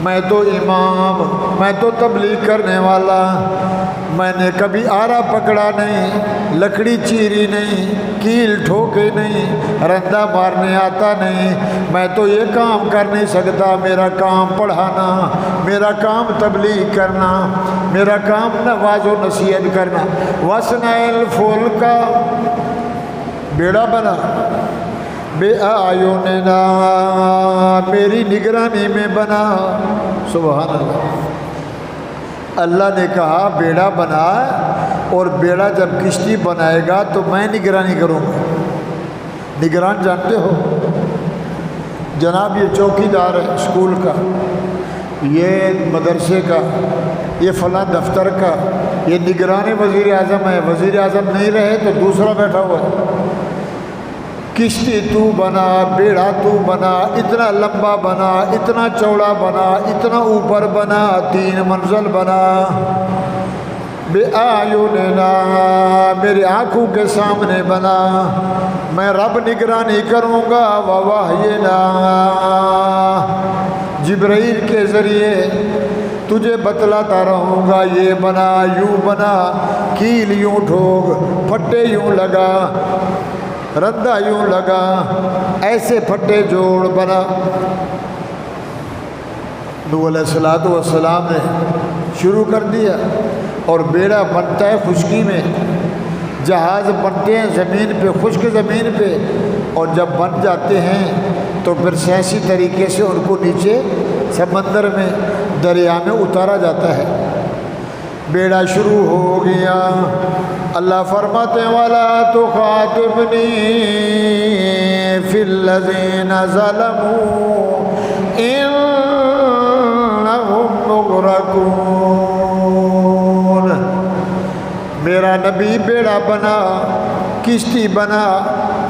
میں تو امام، میں تو تبلیغ کرنے والا، میں نے کبھی آرا پکڑا نہیں، لکڑی چیری نہیں، کیل ٹھوکے نہیں، رندہ مارنے آتا نہیں، میں تو یہ کام کر نہیں سکتا۔ میرا کام پڑھانا، میرا کام تبلیغ کرنا، میرا کام نواز و نصیحت کرنا۔ وَاصْنَعِ الْفُلْكَ، بیڑا بنا، بِأَعْيُنِنَا، میری نگرانی میں بنا۔ سبحان اللہ، اللہ نے کہا بیڑا بنا، اور بیڑا جب کشتی بنائے گا تو میں نگرانی کروں گا۔ نگران جانتے ہو؟ جناب یہ چوکیدار ہے اسکول کا، یہ مدرسے کا، یہ فلاں دفتر کا، یہ نگران وزیر اعظم ہے۔ وزیر اعظم نہیں رہے تو دوسرا بیٹھا ہوا ہے۔ کشتی تو بنا، بیڑا تو بنا، اتنا لمبا بنا، اتنا چوڑا بنا، اتنا اوپر بنا، 3 منزل بنا۔ بِأَعْيُنِنَا، میری آنکھوں کے سامنے بنا، میں رب نگرانی کروں گا۔ وَوَحْيِنَا، جبرائیل کے ذریعے تجھے بتلاتا رہوں گا، یہ بنا، یوں بنا، کیل یوں ٹھوک، پھٹے یوں لگا، رندہ یوں لگا، ایسے پھٹے جوڑ بنا۔ نوح علیہ السلام نے شروع کر دیا، اور بیڑا بنتا ہے خشکی میں، جہاز بنتے ہیں زمین پہ، خشک زمین پہ، اور جب بن جاتے ہیں تو پھر سیاسی طریقے سے ان کو نیچے سمندر میں، دریا میں اتارا جاتا ہے۔ بیڑا شروع ہو گیا، اللہ فرماتے وَلَا تُخَاطِبْنِي فِي الَّذِينَ ظَلَمُوا إِنَّهُمْ مُغْرَقُونَ، میرا نبی بیڑا بنا، کشتی بنا،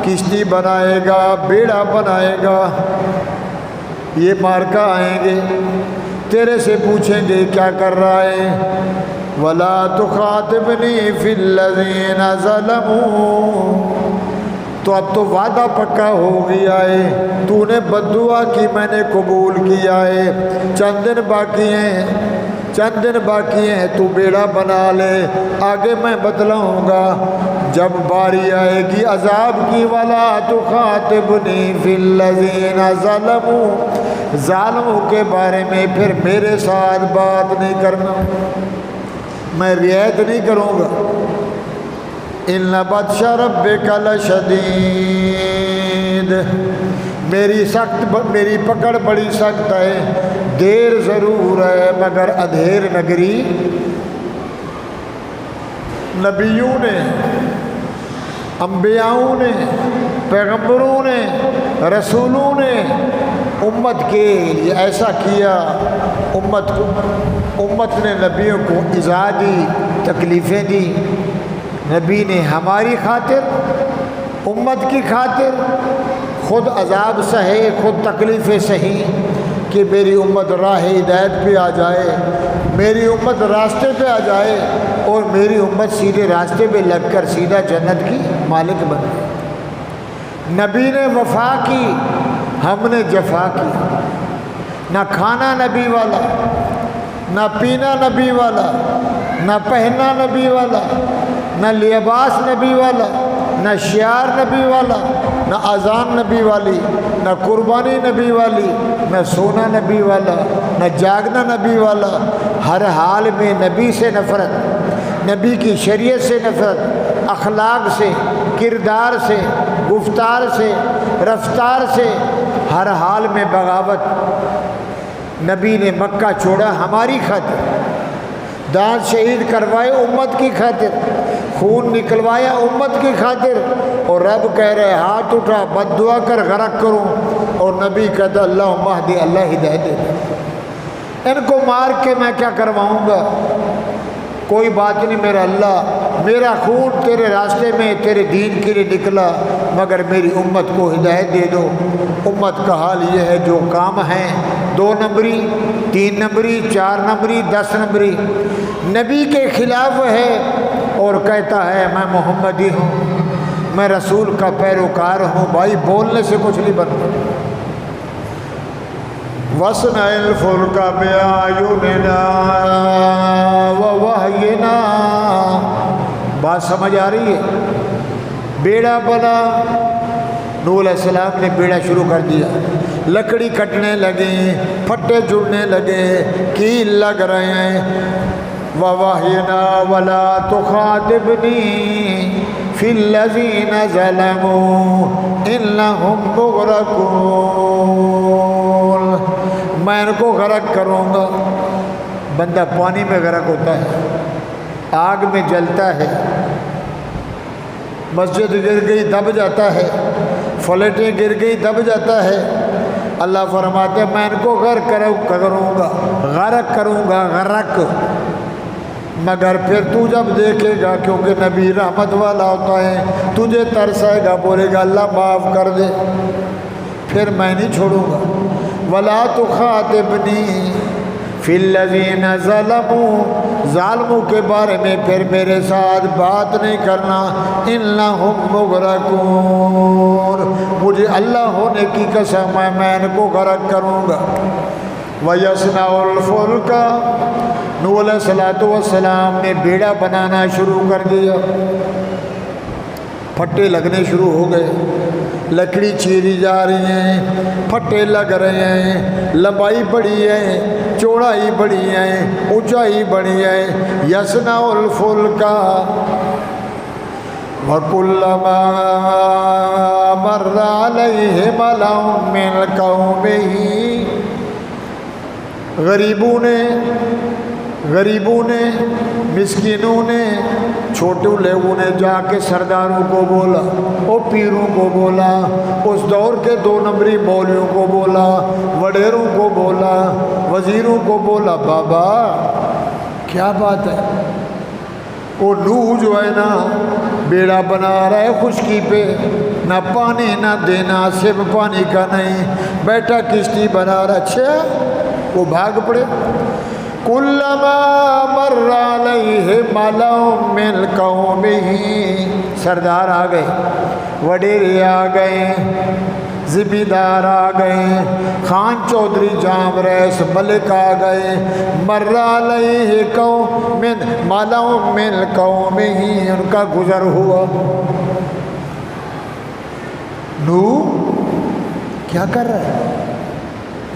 کشتی بنائے گا، بیڑا بنائے گا، یہ مارکا آئیں گے، تیرے سے پوچھیں گے کیا کر رہا ہے۔ وَلَا تُخَاطِبْنِي فِي الَّذِينَ ظَلَمُوا، تو اب تو وعدہ پکا ہو گیا ہے، تو نے بد دعا کی، میں نے قبول کیا ہے، چند دن باقی ہیں، چند دن باقی ہیں، تو بیڑا بنا لے، آگے میں بتلاؤں گا جب باری آئے گی عذاب کی۔ وَلَا تُخَاطِبْنِي فِي الَّذِينَ ظَلَمُوا، ظالموں کے بارے میں پھر میرے ساتھ بات نہیں کرنا، میں رعایت نہیں کروں گا۔ إِنَّ بَطْشَ رَبِّكَ لَشَدِيدٌ، میری پکڑ بڑی سخت ہے، دیر ضرور ہے مگر اندھیر نگری۔ نبیوں نے، انبیاؤں نے پیغمبروں نے، رسولوں نے امت کے لیے ایسا کیا، امت نے نبیوں کو ایذا دی، تکلیفیں دی۔ نبی نے ہماری خاطر، امت کی خاطر خود عذاب سہے، خود تکلیفیں سہی کہ میری امت راہ ہدایت پہ آ جائے، میری امت راستے پہ آ جائے اور میری امت سیدھے راستے پہ لگ کر سیدھا جنت کی مالک بن گئی۔ نبی نے وفا کی، ہم نے جفا کی۔ نہ کھانا نبی والا، نہ پینا نبی والا، نہ پہننا نبی والا، نہ لباس نبی والا، نہ شعار نبی والا، نہ اذان نبی والی، نہ قربانی نبی والی، نہ سونا نبی والا، نہ جاگنا نبی والا۔ ہر حال میں نبی سے نفرت، نبی کی شریعت سے نفرت، اخلاق سے، کردار سے، گفتار سے، رفتار سے، ہر حال میں بغاوت۔ نبی نے مکہ چھوڑا ہماری خاطر، دانت شہید کروائے امت کی خاطر، خون نکلوایا امت کی خاطر، اور رب کہہ رہے ہاتھ اٹھا بد دعا کر غرق کروں، اور نبی کہتا اللہم اہدی، اللہ ہدایت دے۔ ان کو مار کے میں کیا کرواؤں گا؟ کوئی بات نہیں میرا اللہ، میرا خون تیرے راستے میں تیرے دین کے لیے نکلا، مگر میری امت کو ہدایت دے دو۔ امت کا حال یہ ہے جو کام ہیں 2 نمبری، 3 نمبری، 4 نمبری، 10 نمبری، نبی کے خلاف ہے اور کہتا ہے میں محمدی ہوں، میں رسول کا پیروکار ہوں۔ بھائی بولنے سے کچھ نہیں بنتا۔ وَاصْنَعِ الْفُلْكَ بِأَعْيُنِنَا وَوَحْيِنَا، بات سمجھ آ رہی ہے؟ بیڑا بنا، نوح علیہ السلام نے بیڑا شروع کر دیا، لکڑی کٹنے لگے، پھٹے جڑنے لگے، کیل لگ رہے ہیں۔ وَوَحْيِنَا وَلَا تُخَاطِبْنِي فِي الَّذِينَ ظَلَمُوا إِنَّهُمْ مُغْرَقُونَ، میں ان کو غرق کروں گا۔ بندہ پانی میں غرق ہوتا ہے، آگ میں جلتا ہے، مسجد گر گئی دب جاتا ہے، فلیٹیں گر گئی دب جاتا ہے۔ اللہ فرماتے ہیں میں ان کو غرق کروں گا، غرق کروں گا، غرق۔ مگر پھر تو جب دیکھے گا، کیونکہ نبی رحمت والا ہوتا ہے، تجھے ترس آئے گا، بولے گا اللہ معاف کر دے، پھر میں نہیں چھوڑوں گا۔ وَلَا تُخَاطِبْنِي فِي الَّذِينَ ظَلَمُوا، ظالموں کے بارے میں پھر میرے ساتھ بات نہیں کرنا۔ إِنَّهُمْ مُغْرَقُونَ، مجھے اللہ ہونے کی قسم ہے میں ان کو غرق کروں گا۔ وَيَصْنَعُ الْفُلْكَ، نوح علیہ السلام نے بیڑا بنانا شروع کر دیا، پھٹے لگنے شروع ہو گئے، لکڑی چیری جا رہی ہیں، پھٹے لگ رہے ہیں، لمبائی بڑی ہے، چوڑائی بڑی ہے، اونچائی بڑی ہے۔ یصنع الفلک وَكُلَّمَا مَرَّ عَلَيْهِ مَلَأٌ مِّن قَوْمِهِ، غریبوں نے، مسکینوں نے، چھوٹے لوگوں نے جا کے سرداروں کو بولا، اور پیروں کو بولا، اس دور کے 2 نمبری مولویوں کو بولا، وڈیروں کو بولا، وزیروں کو بولا، بابا کیا بات ہے؟ وہ نوح جو ہے نا بیڑا بنا رہا ہے خشکی پہ، نہ پانی نہ دینا، صرف پانی کا نہیں، بیٹھا کشتی بنا رہا۔ اچھا وہ بھاگ پڑے۔ کلما مر علیہ ملأ من قومہ، سردار آ گئے، وڈیرے آ گئے، زمیندار آ گئے، خان چودھری جام ریس ملک آ گئے۔ مر علیہ قوم ملأ من قومہ، ان کا گزر ہوا۔ نوح کیا کر رہا ہے؟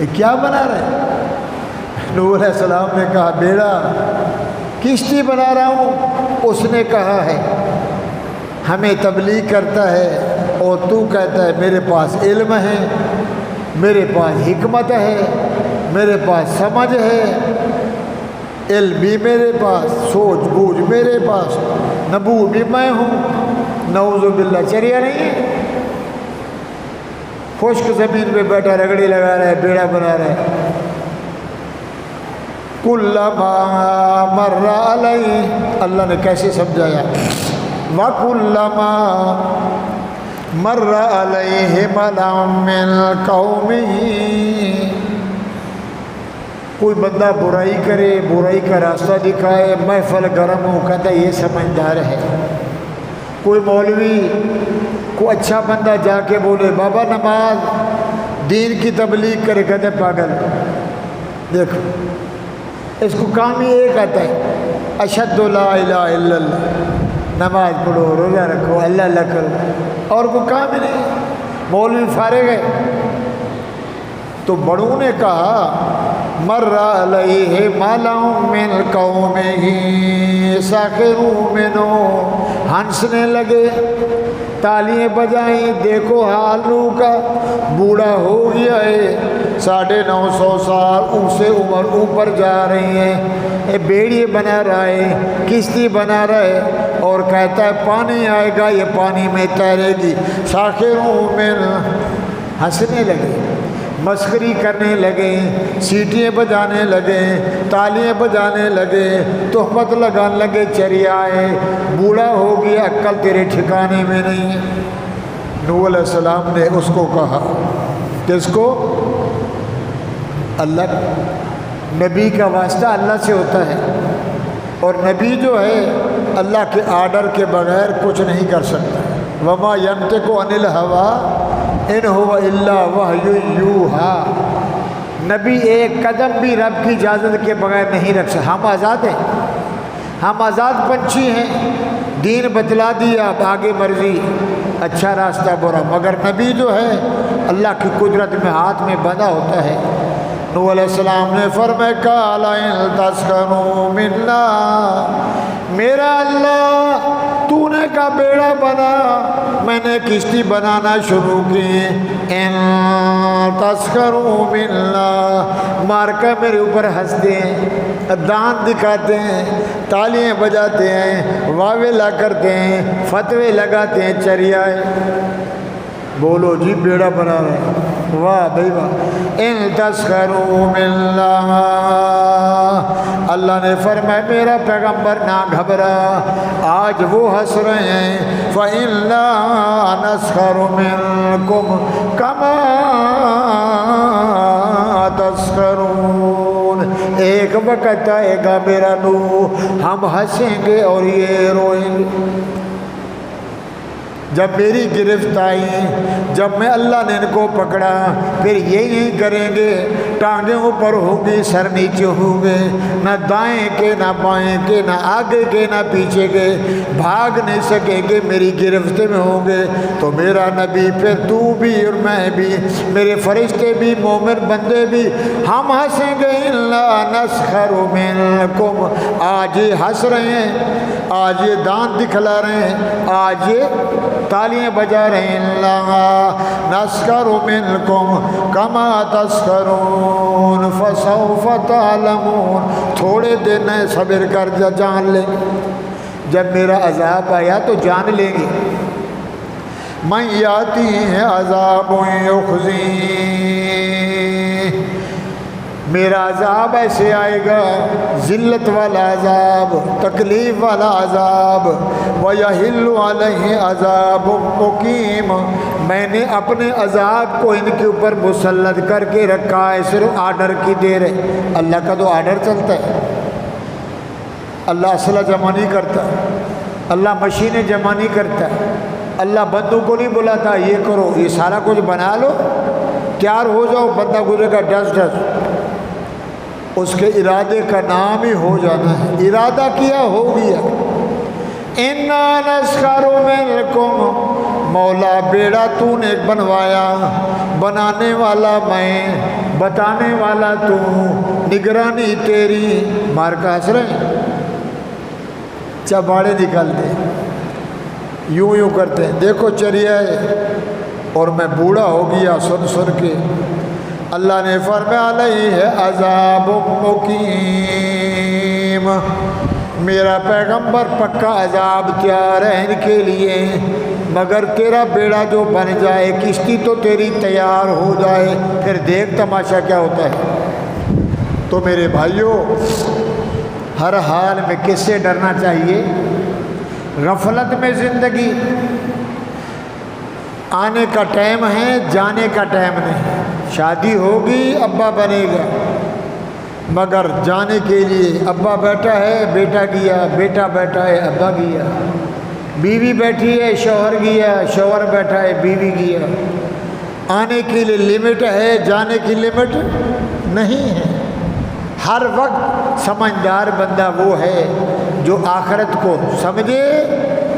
یہ کیا بنا رہا ہے؟ نوح علیہ السلام نے کہا بیڑا کشتی بنا رہا ہوں۔ اس نے کہا ہے ہمیں تبلیغ کرتا ہے اور تو کہتا ہے میرے پاس علم ہے، میرے پاس حکمت ہے، میرے پاس سمجھ ہے، علم بھی میرے پاس، سوچ بوجھ میرے پاس، نبوت بھی میں ہوں۔ نعوذ باللہ، چریا نہیں ہے؟ خشک زمین پہ بیٹھا رگڑی لگا رہا ہے، بیڑا بنا رہا ہے. کلما مر علیہ، اللہ نے کیسے سمجھایا، وَكُلَّمَا مَرَّ عَلَيْهِ مَلَأٌ مِّن قَوْمِهِ، کوئی بندہ برائی کرے، برائی کا راستہ دکھائے، محفل گرم ہو، کہتا ہے یہ سمجھدار ہے. کوئی مولوی کوئی اچھا بندہ جا کے بولے بابا نماز، دین کی تبلیغ کرے، کہتے ہیں پاگل. دیکھو اس کو کام ہی ایک آتا ہے، اشہد لا الہ الا اللہ، نماز پڑھو، روزہ رکھو، اللہ اللہ کرو، اور کوئی کام ہی نہیں. مولوی فارغ ہے. تو بڑوں نے کہا مر علیہ ملأ من قومہ سخروا منہ، ہنسنے لگے، تالیاں بجائیں، دیکھو حال روح کا، بوڑھا ہو گیا ہے، 950 سال اسے عمر اوپر جا رہی ہیں، بیڑی بنا رہا ہے، کشتی بنا رہا ہے، اور کہتا ہے پانی آئے گا یہ پانی میں تیرے گی. سخروا منہ، ہنسنے لگے، مسخری کرنے لگے، سیٹیاں بجانے لگے، تالیاں بجانے لگے، تہمت لگانے لگے، چریائے، بوڑھا ہو گیا، عقل تیرے ٹھکانے میں نہیں ہے. نوح علیہ السلام نے اس کو کہا، کس کو؟ اللہ. نبی کا واسطہ اللہ سے ہوتا ہے، اور نبی جو ہے اللہ کے آرڈر کے بغیر کچھ نہیں کر سکتا. وما ينطق عن الهوى ان هو الا وحی یوحی. نبی ایک قدم بھی رب کی اجازت کے بغیر نہیں رکھ سکتا. ہم آزاد ہیں، ہم آزاد پنچھی ہیں، دین بتلا دیا، اب آگے مرضی، اچھا راستہ برا. مگر نبی جو ہے اللہ کی قدرت میں ہاتھ میں بندھا ہوتا ہے. نوح علیہ السلام نے فرمایا قال ان تسخروا منا، میرا اللہ تو نے کا بیڑا بنا، میں نے کشتی بنانا شروع کی. ان تسخروا منا، مار کر میرے اوپر ہنستے ہیں، دانت دکھاتے ہیں، تالیاں بجاتے ہیں، واویلا کرتے ہیں، فتوے لگاتے ہیں، چریائے. بولو جی بیڑا بنا رہے ہیں، واہ بھائی واہ. ان تسخروا منا، اللہ نے فرمایا میرا پیغمبر نہ گھبرا، آج وہ ہنس رہے ہیں. فَإِنَّا نَسْخَرُ مِنْكُمْ كَمَا تَسْخَرُونَ. ایک وقت آئے گا میرا نوح، ہم ہنسیں گے اور یہ روئیں گے. جب میری گرفت آئی، جب میں اللہ نے ان کو پکڑا، پھر یہی کریں گے، ٹانگیں اوپر ہوگی، سر نیچے ہوں گے، نہ دائیں کے نہ بائیں کے، نہ آگے کے نہ پیچھے کے، بھاگ نہیں سکیں گے، میری گرفت میں ہوں گے. تو میرا نبی، پھر تو بھی اور میں بھی، میرے فرشتے بھی، مومن بندے بھی، ہم ہنسیں گے. الا نسخر منکم، آج یہ ہنس رہے ہیں، آج یہ دانت دکھلا رہے ہیں، آج یہ تالیاں بجا رہے ہیں. اللہ نسخر منکم کما تسخرون فسوف تعلمون. تھوڑے دن ہے، صبر کر جا، جان لیں گے. جب میرا عذاب آیا تو جان لیں گے. من یاتیہ عذاب یخزی، میرا عذاب ایسے آئے گا، ذلت والا عذاب، تکلیف والا عذاب. وَيَحِلُّ عَلَيْهِ عَذَابٌ مُقِيمٌ، میں نے اپنے عذاب کو ان کے اوپر مسلط کر کے رکھا ہے، صرف آرڈر کی دیر ہے. اللہ کا تو آرڈر چلتا ہے، اللہ اسلحہ جمع نہیں کرتا، اللہ مشینیں جمع نہیں کرتا، اللہ بندوں کو نہیں بلاتا یہ کرو، یہ سارا کچھ بنا لو، تیار ہو جاؤ، بندہ گزرے گا ڈس ڈس. اس کے ارادے کا نام ہی ہو جانا ہے. ارادہ کیا، ہو گیا. اِنَّا نَسْخَرُ مِنْكُمْ، مولا بیڑا تو نے بنوایا، بنانے والا میں، بتانے والا تو، نگرانی تیری. مار کا ہنس رہے ہیں، چباڑے نکالتے ہیں، یوں یوں کرتے ہیں، دیکھو چریا ہے، اور میں بوڑھا ہو گیا سن سن کے. اللہ نے فرمایا علیہ عذاب مقیم، میرا پیغمبر پکا عذاب تیار ہے ان کے لیے. مگر تیرا بیڑا جو بن جائے، کشتی تو تیری تیار ہو جائے، پھر دیکھ تماشا کیا ہوتا ہے۔ تو میرے بھائیوں، ہر حال میں کس سے ڈرنا چاہیے؟ غفلت میں زندگی، آنے کا ٹائم ہے، جانے کا ٹائم نہیں۔ شادی ہوگی، ابا بنے گا، مگر جانے کے لیے ابا بیٹھا ہے، بیٹا گیا، بیٹا بیٹھا ہے، ابا گیا، بیوی بیٹھی ہے، شوہر گیا، شوہر بیٹھا ہے، بیوی گیا۔ آنے کے لیے لمٹ ہے، جانے کی لمٹ نہیں ہے۔ ہر وقت سمجھدار بندہ وہ ہے جو آخرت کو سمجھے،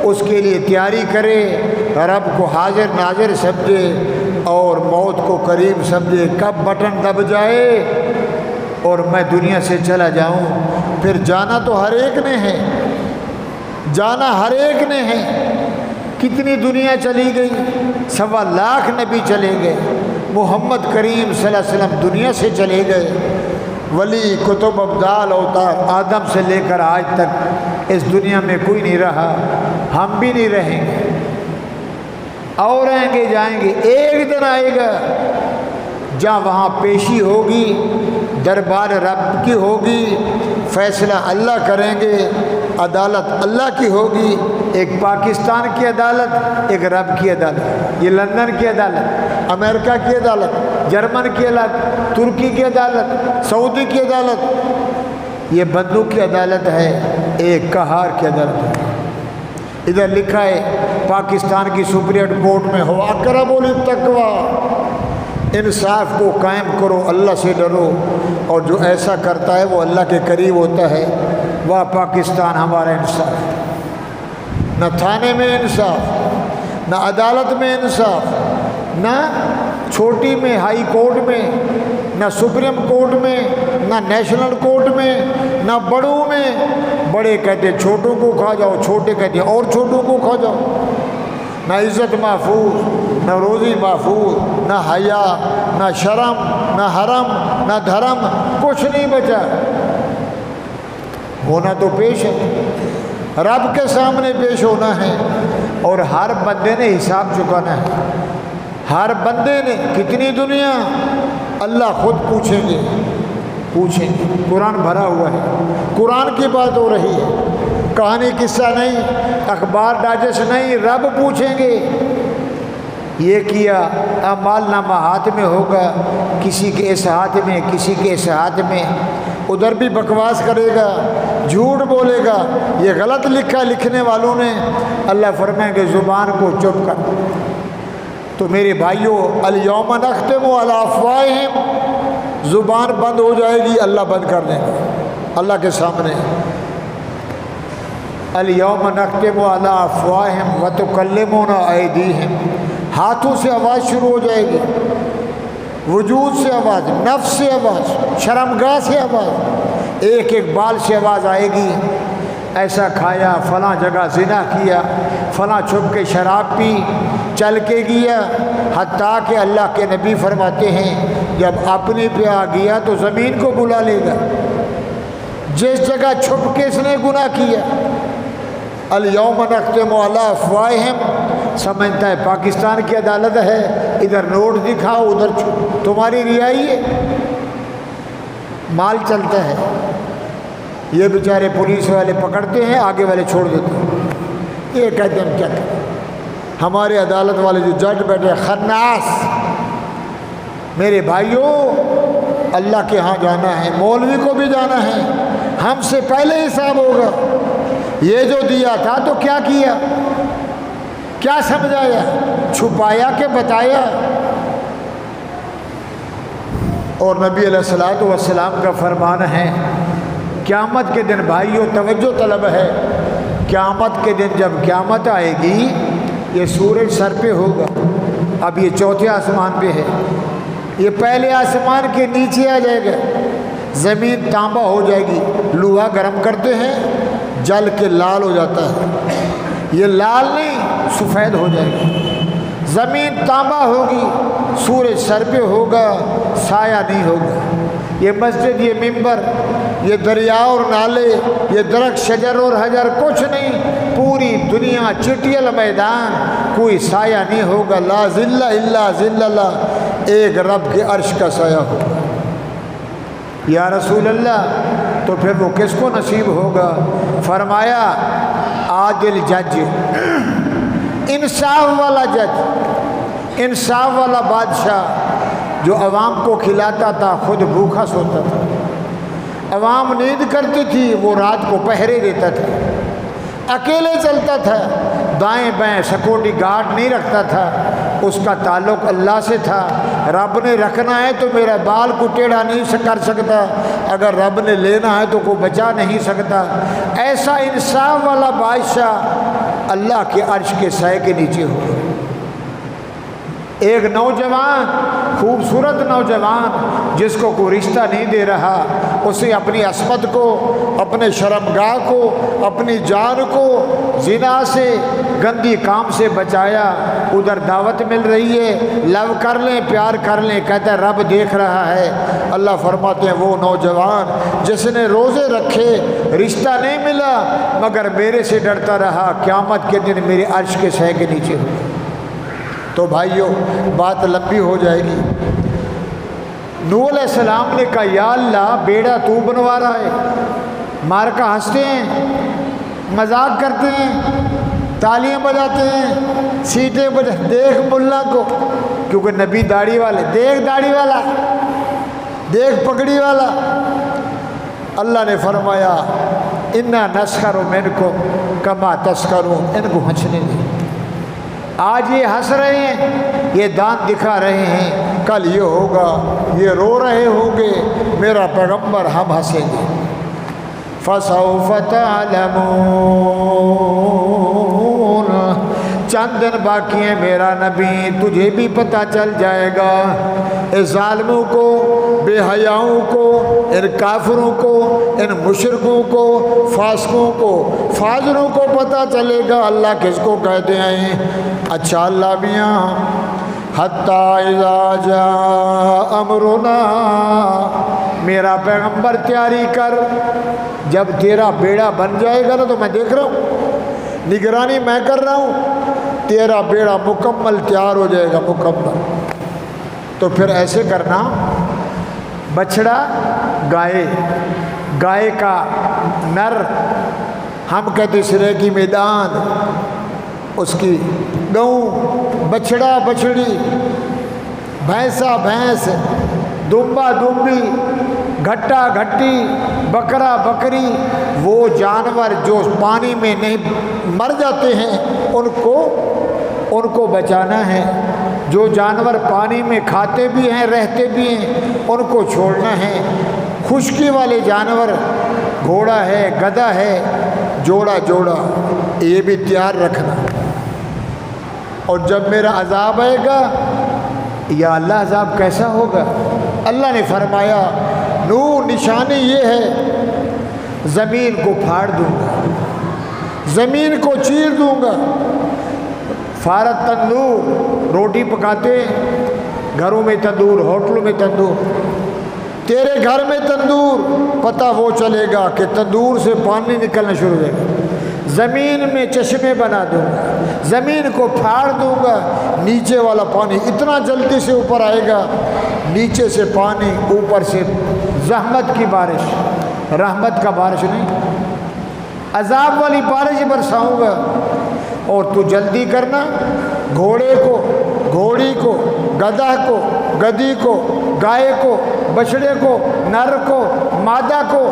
اس کے لیے تیاری کرے، رب کو حاضر ناظر سمجھے اور موت کو قریب سمجھے۔ کب بٹن دب جائے اور میں دنیا سے چلا جاؤں، پھر جانا تو ہر ایک نے ہے، جانا ہر ایک نے ہے۔ کتنی دنیا چلی گئی، 1.25 لاکھ نبی چلے گئے، محمد کریم صلی اللہ علیہ وسلم دنیا سے چلے گئے، ولی کتب ابدال اوتار آدم سے لے کر آج تک اس دنیا میں کوئی نہیں رہا، ہم بھی نہیں رہیں گے، اور رہیں گے، جائیں گے۔ ایک دن آئے گا جہاں وہاں پیشی ہوگی، دربار رب کی ہوگی، فیصلہ اللہ کریں گے، عدالت اللہ کی ہوگی، ایک پاکستان کی عدالت، ایک رب کی عدالت، یہ لندن کی عدالت، امریکہ کی عدالت، جرمن کی عدالت، ترکی کی عدالت، سعودی کی عدالت، یہ بندوں کی عدالت ہے، ایک قہار کی عدالت ہے۔ ادھر لکھا ہے پاکستان کی سپریم کورٹ میں، ہو اقرب للتقوی، انصاف کو قائم کرو، اللہ سے ڈرو، اور جو ایسا کرتا ہے وہ اللہ کے قریب ہوتا ہے۔ وہ پاکستان ہمارا انصاف، نہ تھانے میں انصاف، نہ عدالت میں انصاف، نہ چھوٹی میں ہائی کورٹ میں، نہ سپریم کورٹ میں، نہ نیشنل کورٹ میں، نہ بڑوں میں۔ بڑے کہتے ہیں چھوٹوں کو کھا جاؤ، چھوٹے کہتے ہیں اور چھوٹوں کو کھا جاؤ۔ نہ عزت محفوظ، نہ روزی محفوظ، نہ حیا، نہ شرم، نہ حرم، نہ دھرم، کچھ نہیں بچا۔ ہونا تو پیش ہے، رب کے سامنے پیش ہونا ہے، اور ہر بندے نے حساب چکانا ہے۔ ہر بندے نے، کتنی دنیا، اللہ خود پوچھیں گے، پوچھیں گے۔ قرآن بھرا ہوا ہے، قرآن کی بات ہو رہی ہے، کہانی قصہ نہیں، اخبار ڈائجسٹ نہیں، رب پوچھیں گے۔ یہ کیا، اعمال نامہ ہاتھ میں ہوگا، کسی کے اس ہاتھ میں، کسی کے اس ہاتھ میں، ادھر بھی بکواس کرے گا، جھوٹ بولے گا، یہ غلط لکھا لکھنے والوں نے۔ اللہ فرمائیں گے زبان کو چپ کر۔ تو میرے بھائیوں، الیوم نختم علی افواہہم، زبان بند ہو جائے گی، اللہ بند کر دیں گے اللہ کے سامنے۔ الیوم نختم علی افواہہم وتکلمنا ایدیہم، ہاتھوں سے آواز شروع ہو جائے گی، وجود سے آواز، نفس سے آواز، شرمگاہ سے آواز، ایک ایک بال سے آواز آئے گی۔ ایسا کھایا، فلاں جگہ زنا کیا، فلاں چھپ کے شراب پی، چل کے گیا، حتیٰ کہ اللہ کے نبی فرماتے ہیں جب اپنے پہ آ گیا تو زمین کو بلا لے گا، جس جگہ چھپ کے اس نے گناہ کیا۔ الیوم نختم علی افواہہم، سمجھتا ہے پاکستان کی عدالت ہے، ادھر نوٹ دکھاؤ، ادھر تمہاری رہائی ہے، مال چلتا ہے۔ یہ بیچارے پولیس والے پکڑتے ہیں، آگے والے چھوڑ دیتے ہیں۔ یہ کہتے ہیں ہم کیا کریں، ہمارے عدالت والے جو جج بیٹھے خناس۔ میرے بھائیوں، اللہ کے ہاں جانا ہے، مولوی کو بھی جانا ہے، ہم سے پہلے حساب ہوگا۔ یہ جو دیا تھا تو کیا کیا، کیا سمجھایا، چھپایا کہ بتایا؟ اور نبی علیہ الصلوۃ والسلام کا فرمان ہے، قیامت کے دن بھائیوں توجہ طلب ہے، قیامت کے دن جب قیامت آئے گی، یہ سورج سر پہ ہوگا، اب یہ چوتھے آسمان پہ ہے، یہ پہلے آسمان کے نیچے آ جائے گا، زمین تانبا ہو جائے گی، لوہا گرم کرتے ہیں، جل کے لال ہو جاتا ہے، یہ لال نہیں سفید ہو جائے گی، زمین تانبا ہوگی، سورج سر پہ ہوگا، سایہ نہیں ہوگا، یہ مسجد، یہ ممبر، یہ دریا اور نالے، یہ درخت شجر اور حجر کچھ نہیں، پوری دنیا چٹیل میدان، کوئی سایہ نہیں ہوگا، لا ظل الا ظل اللہ، ایک رب کے عرش کا سایہ ہوگا۔ یا رسول اللہ تو پھر وہ کس کو نصیب ہوگا؟ فرمایا عادل جج، انصاف والا جج، انصاف والا بادشاہ، جو عوام کو کھلاتا تھا، خود بھوکا سوتا تھا، عوام نیند کرتی تھی، وہ رات کو پہرے دیتا تھا، اکیلے چلتا تھا، دائیں بائیں سیکورٹی گارڈ نہیں رکھتا تھا، اس کا تعلق اللہ سے تھا۔ رب نے رکھنا ہے تو میرا بال کو ٹیڑھا نہیں کر سکتا، اگر رب نے لینا ہے تو کوئی بچا نہیں سکتا۔ ایسا انصاف والا بادشاہ اللہ کے عرش کے سائے کے نیچے ہو۔ ایک نوجوان، خوبصورت نوجوان جس کو کوئی رشتہ نہیں دے رہا، اسے اپنی عصمت کو، اپنے شرمگاہ کو، اپنی جان کو زنا سے، گندی کام سے بچایا۔ ادھر دعوت مل رہی ہے، لو کر لیں، پیار کر لیں، کہتا ہے رب دیکھ رہا ہے۔ اللہ فرماتے ہیں وہ نوجوان جس نے روزے رکھے، رشتہ نہیں ملا مگر میرے سے ڈرتا رہا، قیامت کے دن میرے عرش کے سائے کے نیچے ہو۔ تو بھائیو بات لمبی ہو جائے گی۔ نوح علیہ السلام نے کہا یا اللہ بیڑا تو بنوا رہا ہے، مار کا ہنستے ہیں، مذاق کرتے ہیں، تالیاں بجاتے ہیں، سیٹیں بجا، دیکھ ملا کو، کیونکہ نبی داڑھی والے، دیکھ داڑھی والا، دیکھ پگڑی والا۔ اللہ نے فرمایا انا نسخر منکم کما تسخرون، ان کو ہنسنے دیں۔ آج یہ ہنس رہے ہیں، یہ دانت دکھا رہے ہیں، کل یہ ہوگا، یہ رو رہے ہوں گے، میرا پیغمبر ہم ہنسیں گے۔ فَسَوْفَ تَعْلَمُونَ، چند دن باقی ہیں میرا نبی، تجھے بھی پتہ چل جائے گا۔ اس ظالموں کو، بے حیاؤں کو، ان کافروں کو، ان مشرکوں کو، فاسقوں کو، فاجروں کو پتہ چلے گا اللہ کس کو کہتے ہیں۔ اچھا اللہ میاں، حتیٰ اذا جاء امرنا، میرا پیغمبر تیاری کر، جب تیرا بیڑا بن جائے گا نا، تو میں دیکھ رہا ہوں، نگرانی میں کر رہا ہوں، تیرا بیڑا مکمل تیار ہو جائے گا، مکمل۔ تو پھر ایسے کرنا، بچڑا گائے، گائے کا نر، ہم کہتے سرے کی میدان، اس کی گاؤں، بچڑا بچڑی، بھینسا بھینس، دمبا دمبی، گھٹا گھٹی، بکرا بکری، وہ جانور جو پانی میں نہیں مر جاتے ہیں ان کو بچانا ہے۔ جو جانور پانی میں کھاتے بھی ہیں، رہتے بھی ہیں، ان کو چھوڑنا ہے۔ خشکی والے جانور، گھوڑا ہے، گدھا ہے، جوڑا جوڑا، یہ بھی تیار رکھنا۔ اور جب میرا عذاب آئے گا، یا اللہ عذاب کیسا ہوگا؟ اللہ نے فرمایا نوح نشانی یہ ہے، زمین کو پھاڑ دوں گا، زمین کو چیر دوں گا۔ فارت تندور، روٹی پکاتے گھروں میں تندور، ہوٹلوں میں تندور، تیرے گھر میں تندور، پتہ وہ چلے گا کہ تندور سے پانی نکلنا شروع ہو جائے گا۔ زمین میں چشمے بنا دوں گا، زمین کو پھاڑ دوں گا، نیچے والا پانی اتنا جلدی سے اوپر آئے گا، نیچے سے پانی، اوپر سے زحمت کی بارش، رحمت کا بارش نہیں، عذاب والی بارش برساؤں گا۔ اور تو جلدی کرنا، گھوڑے کو، گھوڑی کو، گدھا کو، گدھی کو، گائے کو، بچڑے کو، نر کو، مادہ کو،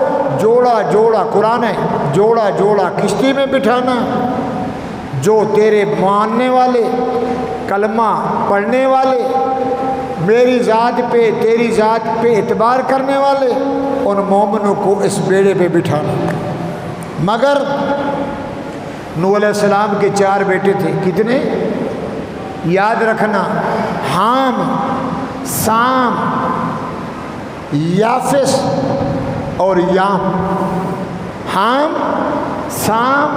جوڑا جوڑا، قرآن ہے، جوڑا جوڑا کشتی میں بٹھانا۔ جو تیرے ماننے والے، کلمہ پڑھنے والے، میری ذات پہ، تیری ذات پہ اعتبار کرنے والے، ان مومنوں کو اس بیڑے پہ بٹھانا۔ مگر نوح علیہ السلام کے 4 بیٹے تھے، کتنے؟ یاد رکھنا، حام، سام، یافس اور یام۔ حام، سام،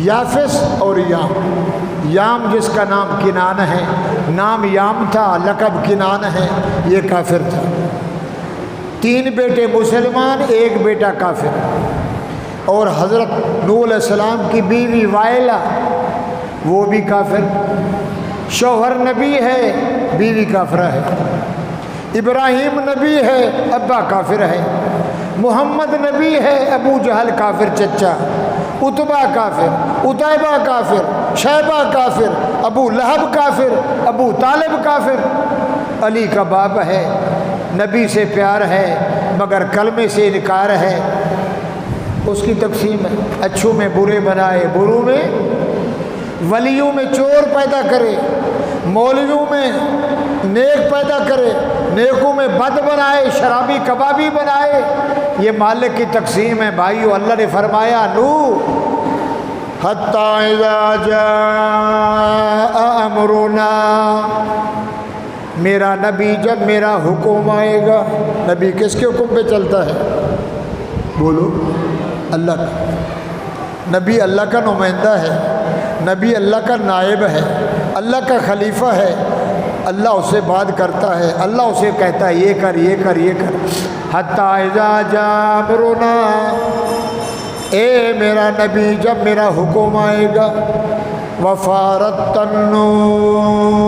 یافس اور یام۔ یام جس کا نام کنان ہے، نام یام تھا، لقب کنان ہے، یہ کافر تھا۔ 3 بیٹے مسلمان، 1 بیٹا کافر۔ اور حضرت نوح علیہ السلام کی بیوی وائلہ، وہ بھی کافر، شوہر نبی ہے بیوی کافرہ ہے، ابراہیم نبی ہے ابا کافر ہے، محمد نبی ہے ابو جہل کافر چچا، اتبا کافر، اتیبہ کافر، شیبہ کافر، ابو لہب کافر، ابو طالب کافر، علی کا باپ ہے، نبی سے پیار ہے مگر کلمے سے انکار ہے۔ اس کی تقسیم ہے، اچھوں میں برے بنائے، بروں میں، ولیوں میں چور پیدا کرے، مولویوں میں نیک پیدا کرے، نیکوں میں بد بنائے، شرابی کبابی بنائے۔ یہ مالک کی تقسیم ہے بھائیو۔ اللہ نے فرمایا نو حتی اذا جاء امرنا، میرا نبی جب میرا حکم آئے گا۔ نبی کس کے حکم پہ چلتا ہے؟ بولو، اللہ کا۔ نبی اللہ کا نمائندہ ہے، نبی اللہ کا نائب ہے، اللہ کا خلیفہ ہے، اللہ اسے بات کرتا ہے، اللہ اسے کہتا ہے یہ کر یہ کر یہ کر۔ حتی اذا جاء امرنا، اے میرا نبی جب میرا حکم آئے گا، وفارت النور،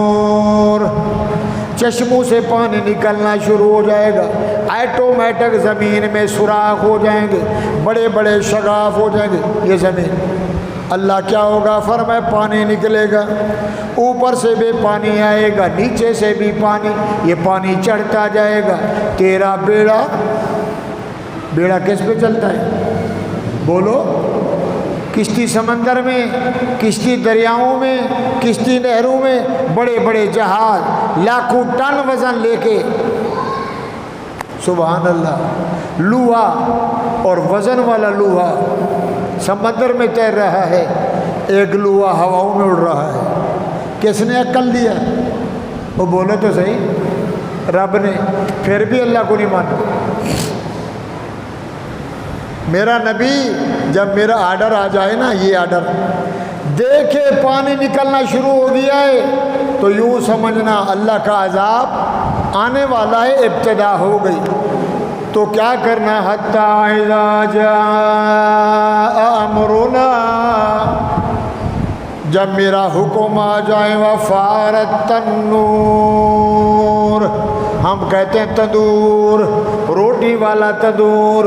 چشموں سے پانی نکلنا شروع ہو جائے گا، آٹومیٹک زمین میں سوراخ ہو جائیں گے، بڑے بڑے شگاف ہو جائیں گے یہ زمین۔ اللہ کیا ہوگا؟ فرمائے پانی نکلے گا، اوپر سے بھی پانی آئے گا، نیچے سے بھی پانی، یہ پانی چڑھتا جائے گا۔ تیرا بیڑا کس پہ چلتا ہے؟ بولو، کشتی سمندر میں، کشتی دریاؤں میں، کشتی نہروں میں، بڑے بڑے جہاز لاکھوں ٹن وزن لے کے، سبحان اللہ، لوہا اور وزن والا لوہا سمندر میں تیر رہا ہے، ایک لوہا ہواؤں میں اڑ رہا ہے۔ کس نے عقل دیا؟ وہ بولو تو صحیح، رب نے۔ پھر بھی اللہ کو نہیں مانتے۔ میرا نبی جب میرا آرڈر آ جائے نا، یہ آرڈر دیکھے پانی نکلنا شروع ہو گیا ہے، تو یوں سمجھنا اللہ کا عذاب آنے والا ہے، ابتدا ہو گئی۔ تو کیا کرنا؟ حتی اذا جاء امرنا، جب میرا حکم آ جائے، وفارت النور، ہم کہتے ہیں تندور، روٹی والا تندور،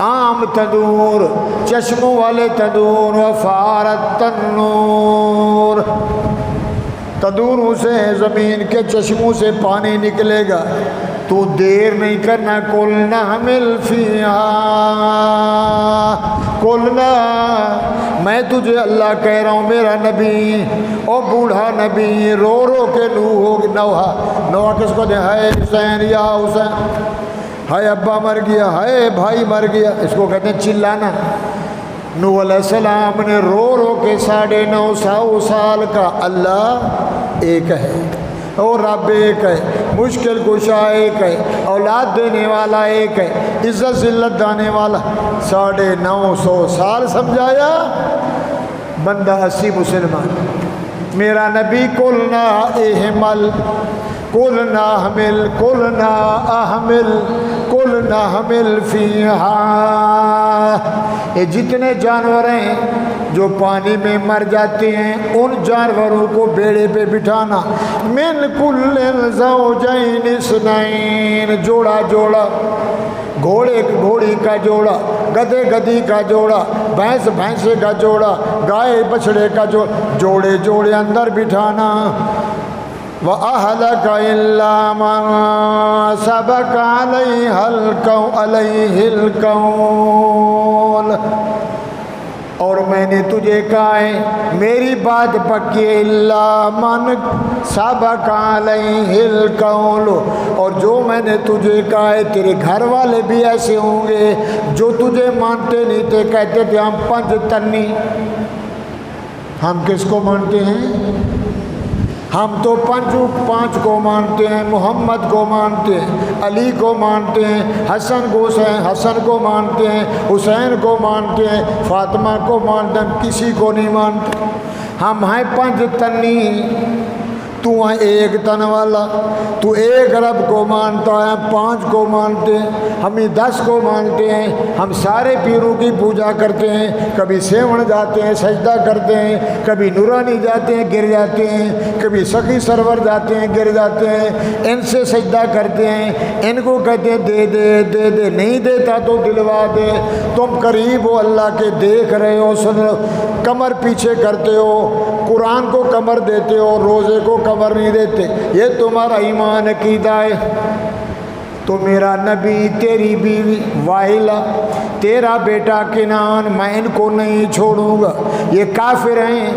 عام تندور، چشموں والے تندور، وفارت النور، تندوروں سے زمین کے چشموں سے پانی نکلے گا۔ تو دیر نہیں کرنا، قلنا حمل فیہا، قلنا، میں تجھے اللہ کہہ رہا ہوں میرا نبی، او بوڑھا نبی، رو رو کے نوحہ کس کو دے؟ ہائے حسین یا حسین، ہائے ابا مر گیا، ہائے بھائی مر گیا، اس کو کہتے ہیں چلانا۔ نوح علیہ السلام نے رو رو کے 950 سال کا اللہ ایک ہے، اور رب ایک ہے، مشکل کشا ایک ہے، اولاد دینے والا ایک ہے، عزت ذلت دانے والا، 950 سال سمجھایا، بندہ 80 مسلمان۔ میرا نبی قلنا احمل، قلنا حمل، قلنا احمل، قلنا حمل فیہا، یہ جتنے جانور ہیں جو پانی میں مر جاتے ہیں، ان جانوروں کو بیڑے پہ بٹھانا۔ من کل زوجین اثنین، جوڑا جوڑا، گھوڑے گھوڑی کا جوڑا، گدھے گدھی کا جوڑا، بھینس بھینسے کا جوڑا، گائے بچڑے کا جوڑا، جوڑے جوڑے اندر بٹھانا۔ وَأَهْلَكَ إِلَّا مَنْ سَبَقَ عَلَيْهِ الْقَوْلُ، اور میں نے تجھے کہا ہے میری بات پکی، الا من سبق علیہ القول، اور جو میں نے تجھے کہا ہے تیرے گھر والے بھی ایسے ہوں گے جو تجھے مانتے نہیں تھے، کہتے تھے ہم پنج تنی۔ ہم کس کو مانتے ہیں؟ ہم تو پانچ کو مانتے ہیں، محمد کو مانتے ہیں، علی کو مانتے ہیں، حسن کو مانتے ہیں، حسین کو مانتے ہیں، فاطمہ کو مانتے ہیں، کسی کو نہیں مانتے۔ ہم ہیں پنج تنی، تو ہے ایک تن والا، تو ایک رب کو مانتا ہے، 5 کو مانتے ہیں، ہم ہی 10 کو مانتے ہیں، ہم سارے پیروں کی پوجا کرتے ہیں، کبھی سیون جاتے ہیں سجدہ کرتے ہیں، کبھی نورانی جاتے ہیں گر جاتے ہیں، کبھی سخی سرور جاتے ہیں گر جاتے ہیں، ان سے سجدہ کرتے ہیں، ان کو کہتے ہیں دے دے دے دے، نہیں دیتا تو دلوا دے، تم قریب ہو اللہ کے، دیکھ رہے ہو سن رہے ہو، کمر پیچھے کرتے ہو، قرآن کو کمر دیتے ہو، روزے کو کمر نہیں دیتے، یہ تمہارا ایمان عقیدہ ہے۔ تو میرا نبی، تیری بیوی وائلہ، تیرا بیٹا کنان، میں ان کو نہیں چھوڑوں گا، یہ کافر ہیں،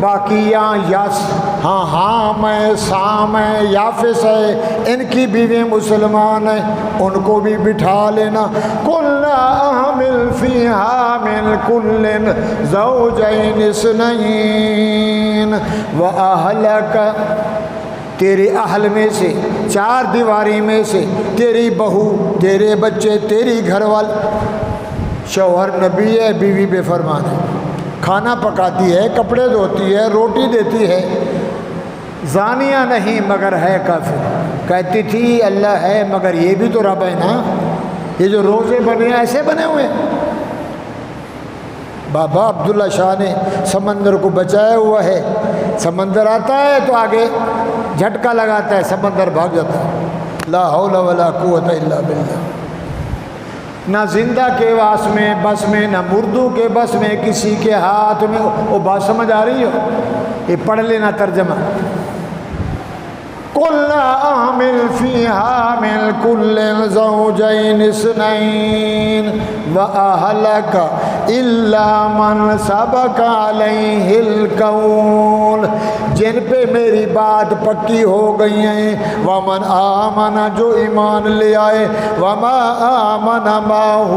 باقی یہاں یاس ہاں حام ہے، سام ہے، یافس ہے، ان کی بیوی مسلمان ہیں، ان کو بھی بٹھا لینا۔ قُلْنَا أَحْمِلْ فِيهَا مِنْ كُلٍّ زَوْجَيْنِ اثْنَيْنِ وَأَهْلَكَ، تیرے اہل میں سے، 4 دیواری میں سے، تیری بہو، تیرے بچے، تیری گھر والے۔ شوہر نبی ہے، بیوی بے فرمان ہے، کھانا پکاتی ہے، کپڑے دھوتی ہے، روٹی دیتی ہے، زانیہ نہیں مگر ہے کافر۔ کہتی تھی اللہ ہے مگر یہ بھی تو رب ہے نا، یہ جو روزے بنے ایسے بنے ہوئے ہیں۔ بابا عبداللہ شاہ نے سمندر کو بچایا ہوا ہے، سمندر آتا ہے تو آگے جھٹکا لگاتا ہے، سمندر بھاگ جاتا ہے۔ لا حول ولا قوت الا باللہ۔ نہ زندہ کے واس میں بس میں، نہ مردوں کے بس میں، کسی کے ہاتھ میں۔ وہ بات سمجھ آ رہی ہو؟ یہ پڑھ لینا ترجمہ۔ قُلْنَا أَحْمِلْ فِيهَا مِنْ كُلٍّ زَوْجَيْنِ اثْنَيْنِ وَأَهْلَكَ إِلَّا مَنْ سَبَقَ عَلَيْهِ الْقَوْلُ، جن پہ میری بات پکی ہو گئی ہیں، وَمَنْ آمَنَ، جو ایمان لے آئے، وَمَا آمَنَ مَعَهُ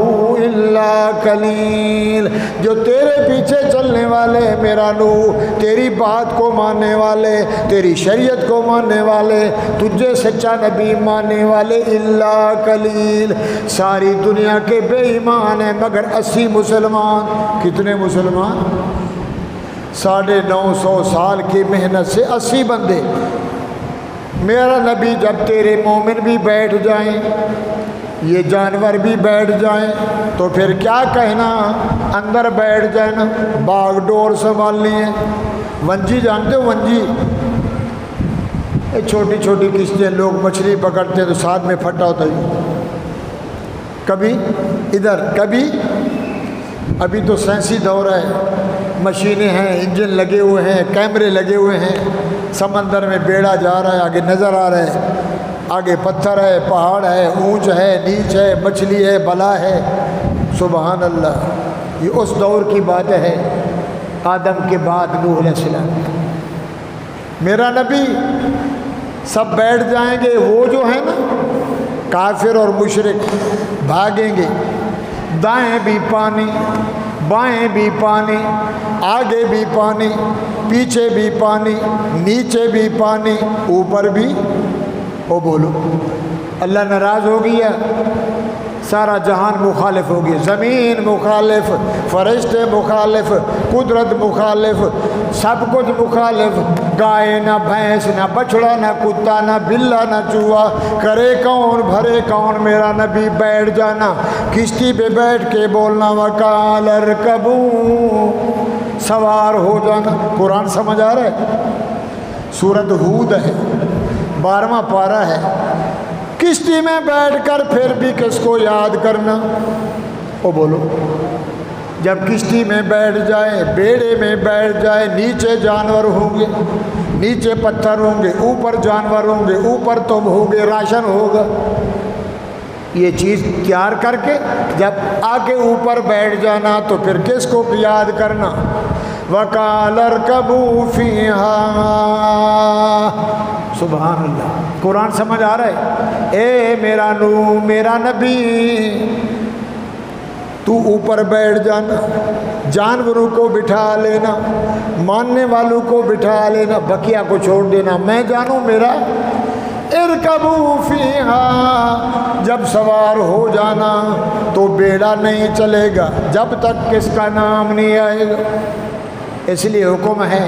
إِلَّا قَلِيلٌ، جو تیرے پیچھے چلنے والے، میرا نور، تیری بات کو ماننے والے، تیری شریعت کو ماننے والے، تجھے سچا نبی ماننے والے، الا قلیل، ساری دنیا کے بے ایمان ہیں مگر 80 مسلمان۔ کتنے مسلمان؟ 950 سال کی محنت سے 80 بندے۔ میرا نبی جب تیرے مومن بھی بیٹھ جائیں، یہ جانور بھی بیٹھ جائیں تو پھر کیا کہنا، اندر بیٹھ جائیں نا، باغ ڈور سنبھالنی ہے۔ ونجی جانتے ہو؟ ونجی چھوٹی چھوٹی کشتیاں، لوگ مچھلی پکڑتے ہیں تو ساتھ میں پھٹا ہوتا ہے، کبھی ادھر کبھی، ابھی تو سائنسی دور ہے، مشینیں ہیں، انجن لگے ہوئے ہیں، کیمرے لگے ہوئے ہیں، سمندر میں بیڑا جا رہا ہے، آگے نظر آ رہا ہے، آگے پتھر ہے، پہاڑ ہے، اونچ ہے، نیچ ہے، مچھلی ہے، بلا ہے۔ سبحان اللہ، یہ اس دور کی بات ہے، آدم کے بعد نوح علیہ السلام۔ میرا نبی سب بیٹھ جائیں گے، وہ جو ہے نا کافر اور مشرک بھاگیں گے، دائیں بھی پانی، بائیں بھی پانی، آگے بھی پانی، پیچھے بھی پانی، نیچے بھی پانی، اوپر بھی۔ وہ بولو اللہ ناراض ہو گیا، سارا جہان مخالف ہو گیا، زمین مخالف، فرشتے مخالف، قدرت مخالف، سب کچھ مخالف، گائے نہ بھینس نہ بچڑا نہ کتا نہ بلا نہ چوہا، کرے کون بھرے کون، میرا نبی بیٹھ جانا، کشتی پہ بیٹھ کے بولنا، وَقَالَ ارْكَبُوا، سوار ہو جانا۔ قرآن سمجھ آ رہا ہے؟ سورۃ ہود ہے، 12واں پارہ ہے۔ کشتی میں بیٹھ کر پھر بھی کس کو یاد کرنا؟ وہ بولو، جب کشتی میں بیٹھ جائے، بیڑے میں بیٹھ جائے، نیچے جانور ہوں گے، نیچے پتھر ہوں گے، اوپر جانور ہوں گے، اوپر تم ہوں گے، راشن ہوگا، یہ چیز تیار کر کے جب آگے اوپر بیٹھ جانا تو پھر کس کو یاد کرنا؟ وَقَالَ ارْكَبُوا فِيهَا، سبحان اللہ۔ قرآن سمجھ آ رہا ہے؟ اے میرا نور، میرا نبی، تو اوپر بیٹھ جانا، جانوروں کو بٹھا لینا، ماننے والوں کو بٹھا لینا، بقیہ کو چھوڑ دینا، میں جانوں میرا۔ ارکبوا فیہا، جب سوار ہو جانا تو بیڑا نہیں چلے گا جب تک کس کا نام نہیں آئے گا۔ اس لیے حکم ہے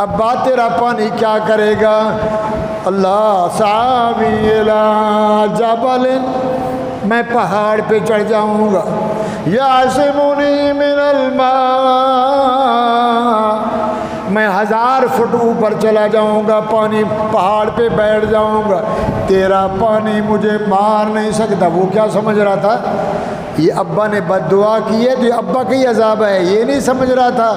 ابا تیرا پانی کیا کرے گا؟ اللہ ساوی الی جبل، میں پہاڑ پہ چڑھ جاؤں گا، یعصمنی من الماء، میں 1000 فٹ اوپر چلا جاؤں گا، پانی پہاڑ پہ بیٹھ جاؤں گا، تیرا پانی مجھے مار نہیں سکتا۔ وہ کیا سمجھ رہا تھا؟ یہ ابا نے بد دعا کی ہے تو یہ ابا کا ہی عذاب ہے، یہ نہیں سمجھ رہا تھا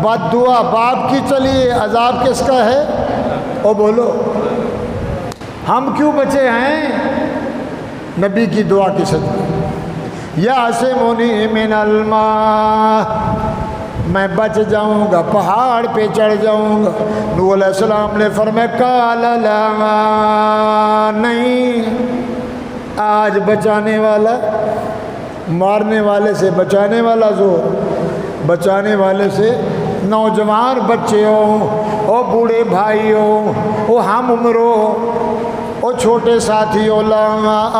بد دعا باپ کی چلی ہے، عذاب کس کا ہے؟ او بولو، ہم کیوں بچے ہیں؟ نبی کی دعا کی صدقے، یعصمنی من الماء، میں بچ جاؤں گا، پہاڑ پہ چڑھ جاؤں گا۔ نوح علیہ السلام نے فرمایا قال لا، نہیں، آج بچانے والا، مارنے والے سے بچانے والا زور، بچانے والے سے نوجوان بچے ہوں، او بوڑھے بھائی ہوں، او ہم عمر ہو، او چھوٹے ساتھی ہو، لا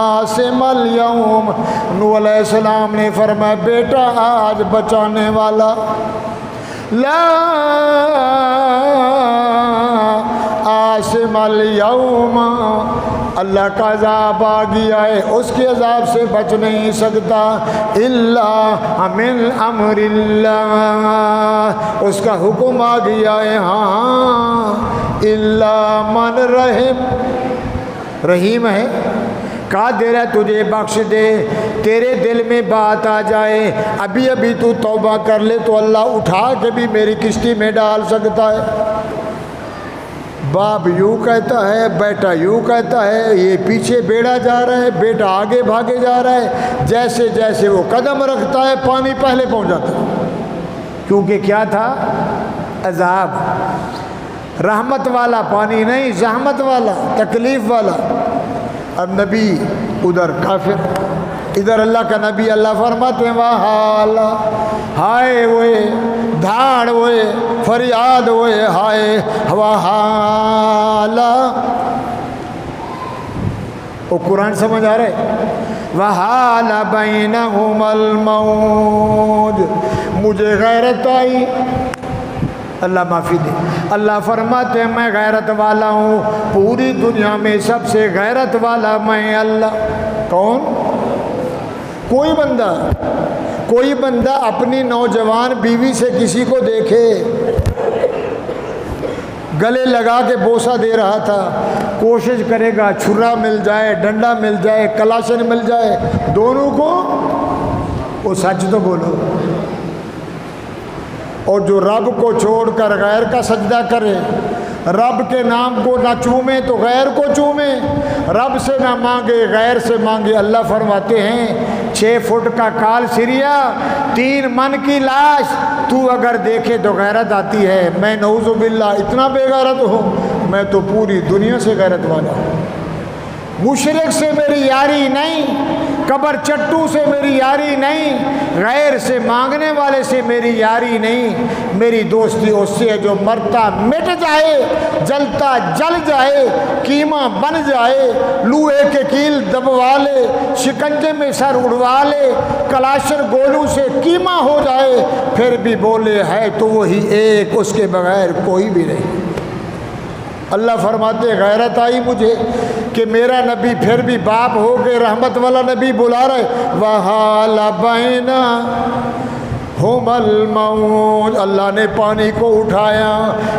عاصم اليوم، نوح علیہ السلام نے فرمایا بیٹا آج بچانے والا، لا عاصم اليوم، اللہ کا عذاب آ گیا ہے، اس کے عذاب سے بچ نہیں سکتا، الا من امر اللہ، اس کا حکم آ گیا ہے، ہاں، الا من رحم، رحیم ہے، قادر ہے تجھے بخش دے، تیرے دل میں بات آ جائے، ابھی ابھی تو توبہ کر لے تو اللہ اٹھا کے بھی میری کشتی میں ڈال سکتا ہے۔ باپ یوں کہتا ہے، بیٹا یوں کہتا ہے، یہ پیچھے بیڑا جا رہا ہے، بیٹا آگے بھاگے جا رہا ہے، جیسے جیسے وہ قدم رکھتا ہے پانی پہلے پہنچ جاتا ہے، کیونکہ کیا تھا؟ عذاب، رحمت والا پانی نہیں، زحمت والا، تکلیف والا۔ اب نبی ادھر کافر، ادھر اللہ کا نبی، اللہ فرماتے ہیں وحالا، ہائے ہوئے، دھاڑ ہوئے، فریاد ہوئے، ہائے وحالا، وہ قرآن سمجھ آ رہے، وحالا بینہم الموج، مجھے غیرت آئی، اللہ معافی دے، اللہ فرماتے ہیں میں غیرت والا ہوں، پوری دنیا میں سب سے غیرت والا میں اللہ۔ کون؟ کوئی بندہ اپنی نوجوان بیوی سے کسی کو دیکھے، گلے لگا کے بوسہ دے رہا تھا، کوشش کرے گا چھرا مل جائے، ڈنڈا مل جائے، کلاشن مل جائے، دونوں کو، وہ سچ تو بولو۔ اور جو رب کو چھوڑ کر غیر کا سجدہ کرے، رب کے نام کو نہ چومے تو غیر کو چومے، رب سے نہ مانگے غیر سے مانگے، اللہ فرماتے ہیں 6 فٹ کا کال سریا، 3 من کی لاش، تو اگر دیکھے تو غیرت آتی ہے، میں نعوذ باللہ اتنا بے غیرت ہوں، میں تو پوری دنیا سے غیرت والا ہوں، مشرک سے میری یاری نہیں، قبر چٹو سے میری یاری نہیں، غیر سے مانگنے والے سے میری یاری نہیں، میری دوستی اس سے ہے جو مرتا مٹ جائے، جلتا جل جائے، قیمہ بن جائے، لوہے کے کیل دبوا لے، شکنجے میں سر اڑوا لے، کلاشر گولوں سے قیمہ ہو جائے، پھر بھی بولے ہے تو وہی ایک، اس کے بغیر کوئی بھی نہیں۔ اللہ فرماتے غیرت آئی مجھے کہ میرا نبی پھر بھی باپ ہو کے رحمت والا نبی بلا رہے، وَحَالَ بَيْنَهُمَ الْمَوْجُ، اللہ نے پانی کو اٹھایا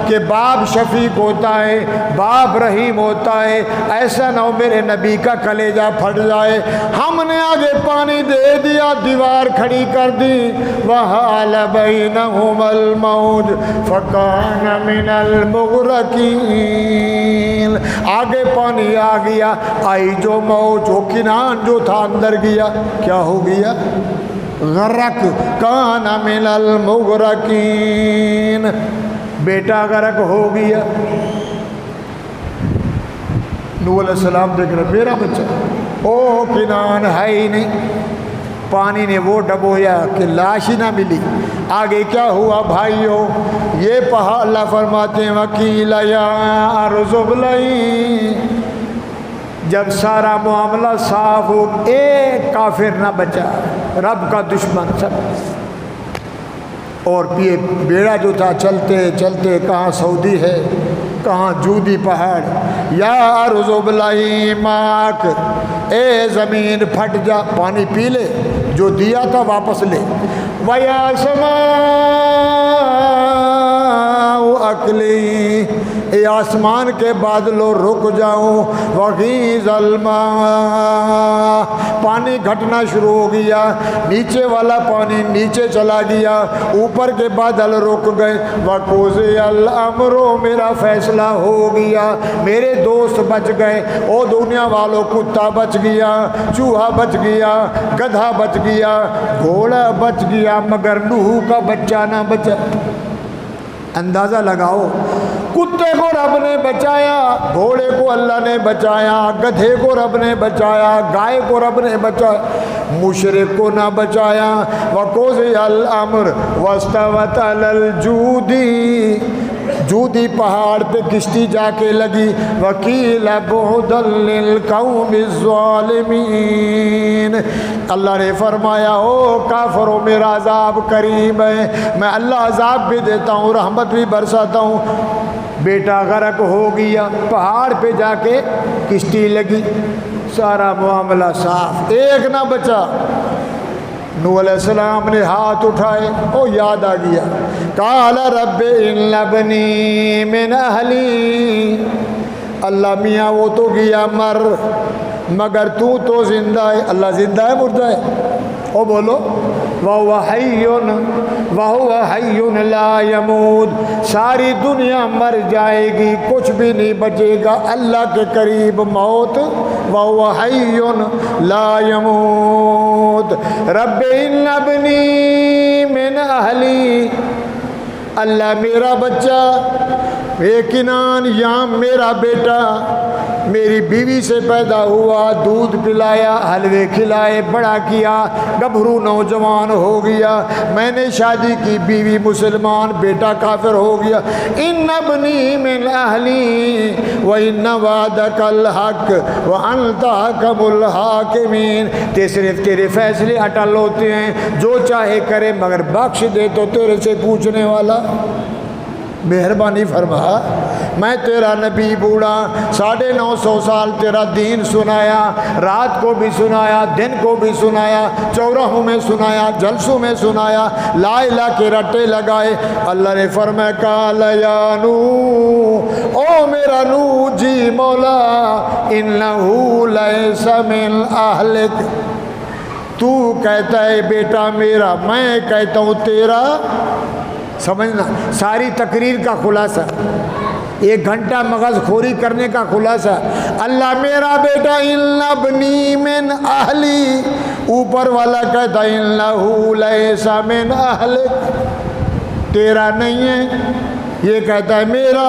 کہ باپ شفیق ہوتا ہے، باپ رحیم ہوتا ہے، ایسا نہ ہو میرے نبی کا کلیجہ پھٹ جائے، ہم نے آگے پانی دے دیا، دیوار کھڑی کر دی، وَحَالَ بَيْنَهُمَ الْمَوْجُ فَكَانَ مِنَ الْمُغْرَقِينَ، آگے پانی آ گیا، آئی جو موج، وہ کنان جو تھا اندر گیا، کیا ہو گیا؟ غرق، کان من المغرقین، بیٹا غرق ہو گیا۔ نوح علیہ السلام دیکھ رہے میرا بچہ، او کنان ہے ہی نہیں، پانی نے وہ ڈبویا کہ لاش ہی نہ ملی۔ آگے کیا ہوا بھائیو؟ یہ پہاڑ، اللہ فرماتے ہیں وکیل یا ارض ابلعی، جب سارا معاملہ صاف ہو، ایک کافر نہ بچا، رب کا دشمن سب، اور یہ بیڑا جو تھا چلتے چلتے کہاں سعودی ہے کہاں جودی پہاڑ، یا ارض ابلعی ماک، اے زمین پھٹ جا، پانی پی لے، جو دیا تھا واپس لے، وَيَا سَمَاءُ اقلعی، اے آسمان کے بادلوں رک جاؤ، وَغِیضَ الْمَاءُ، پانی گھٹنا شروع ہو گیا، نیچے والا پانی نیچے چلا گیا، اوپر کے بادل رک گئے، وَقُضِیَ الْأَمْرُ، میرا فیصلہ ہو گیا، میرے دوست بچ گئے، او دنیا والوں، کتا بچ گیا، چوہا بچ گیا، گدھا بچ گیا، گھوڑا بچ گیا، مگر نوح کا بچہ نہ بچا۔ اندازہ لگاؤ، کتے کو رب نے بچایا، گھوڑے کو اللہ نے بچایا، گدھے کو رب نے بچایا، گائے کو رب نے بچایا، مشرک کو نہ بچایا۔ وَقُضِیَ الْأَمْرُ وَاسْتَوَتْ عَلَى الْجُودِ، جودی پہاڑ پہ کشتی جا کے لگی، وَقِیلَ بُعْدًا لِلْقَوْمِ الظَّالِمِينَ، اللہ نے فرمایا او کافروں میرا عذاب قریب ہے، میں اللہ عذاب بھی دیتا ہوں رحمت بھی برساتا ہوں۔ بیٹا غرق ہو گیا، پہاڑ پہ جا کے کشتی لگی، سارا معاملہ صاف، ایک نہ بچا۔ نوح علیہ السلام نے ہاتھ اٹھائے، او یاد آ گیا، قال رب ان ابنی من اہلی، اللہ میاں وہ تو گیا مر مگر تو زندہ ہے، اللہ زندہ ہے مردہ ہے؟ او بولو، وَهُوَ حَيٌّ لَا يَمُوتُ، ساری دنیا مر جائے گی کچھ بھی نہیں بچے گا اللہ کے قریب موت، وَهُوَ حَيٌّ لَا يَمُوتُ، رب ان ابنی من اہلی، اللہ میرا بچہ یقیناً یہاں میرا بیٹا میری بیوی سے پیدا ہوا، دودھ پلایا، حلوے کھلائے، بڑا کیا، گبھرو نوجوان ہو گیا، میں نے شادی کی، بیوی مسلمان، بیٹا کافر ہو گیا، ان ابنی من اہلی وان وعدک الحق وانت احکم الحاکمین، صرف تیرے فیصلے اٹل ہوتے ہیں، جو چاہے کرے مگر بخش دے تو تیرے سے پوچھنے والا۔ مہربانی فرما، میں تیرا نبی بوڑھا 950 سال تیرا دین سنایا، رات کو بھی سنایا، دن کو بھی سنایا، چوراہوں میں سنایا، جلسوں میں سنایا، لا الہ کے رٹے لگائے۔ اللہ نے فرمایا قال یا نوح، او میرا نوح جی مولا، انہو لیس من اہلک، تو کہتا ہے بیٹا میرا، میں کہتا ہوں تیرا، سمجھنا ساری تقریر کا خلاصہ، 1 گھنٹہ مغز خوری کرنے کا خلاصہ، اللہ میرا بیٹا ان ابنی من اہلی، اوپر والا کہتا انہو لیس من اہلک، تیرا نہیں ہے، یہ کہتا ہے میرا،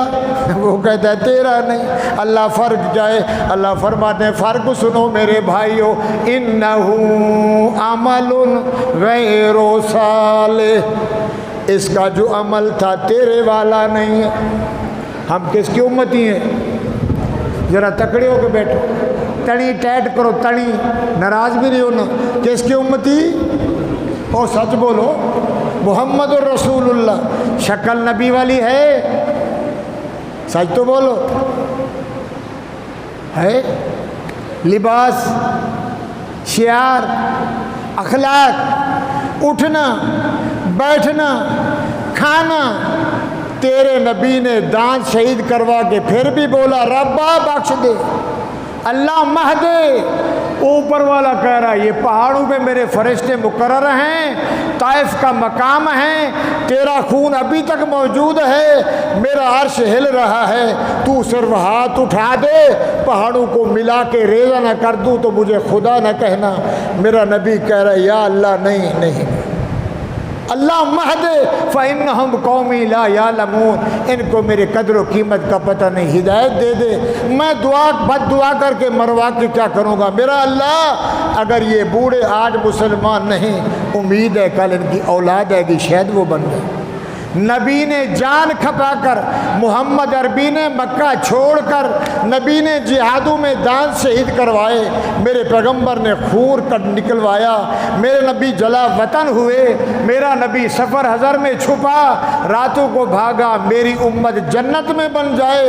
وہ کہتا ہے تیرا نہیں، اللہ فرق کیا ہے؟ اللہ فرماتے ہیں فرق سنو میرے بھائیو، انہو عمل غیر صالح، اس کا جو عمل تھا تیرے والا نہیں ہے۔ ہم کس کی امتی ہیں؟ ذرا تکڑے ہو کے بیٹھو، تڑی ٹیٹ کرو، تڑی، ناراض بھی نہیں ہونا، کس کی امتی؟ اور سچ بولو، محمد الرسول اللہ، شکل نبی والی ہے؟ سچ تو بولو، ہے؟ لباس، شعار، اخلاق، اٹھنا بیٹھنا، کھانا، تیرے نبی نے دانت شہید کروا کے پھر بھی بولا ربا بخش دے، اللہ مہدے، اوپر والا کہہ رہا ہے یہ پہاڑوں پہ میرے فرشتے مقرر ہیں، طائف کا مقام ہے، تیرا خون ابھی تک موجود ہے، میرا عرش ہل رہا ہے، تو صرف ہاتھ اٹھا دے، پہاڑوں کو ملا کے ریزہ نہ کر دوں تو مجھے خدا نہ کہنا۔ میرا نبی کہہ رہا ہے یا اللہ نہیں، اللہ مہدے فإنہم قومی لا یعلمون، ان کو میرے قدر و قیمت کا پتہ نہیں، ہدایت دے دے، میں بد دعا کر کے مروا کے کیا کروں گا؟ میرا اللہ اگر یہ بوڑھے آج مسلمان نہیں، امید ہے کل ان کی اولاد ہے کہ شاید وہ بن گئے۔ نبی نے جان کھپا کر، محمد عربی نے مکہ چھوڑ کر، نبی نے جہادوں میں دان شہید کروائے، میرے پیغمبر نے خون نکلوایا، میرے نبی جلا وطن ہوئے، میرا نبی سفر حضر میں چھپا، راتوں کو بھاگا، میری امت جنت میں بن جائے،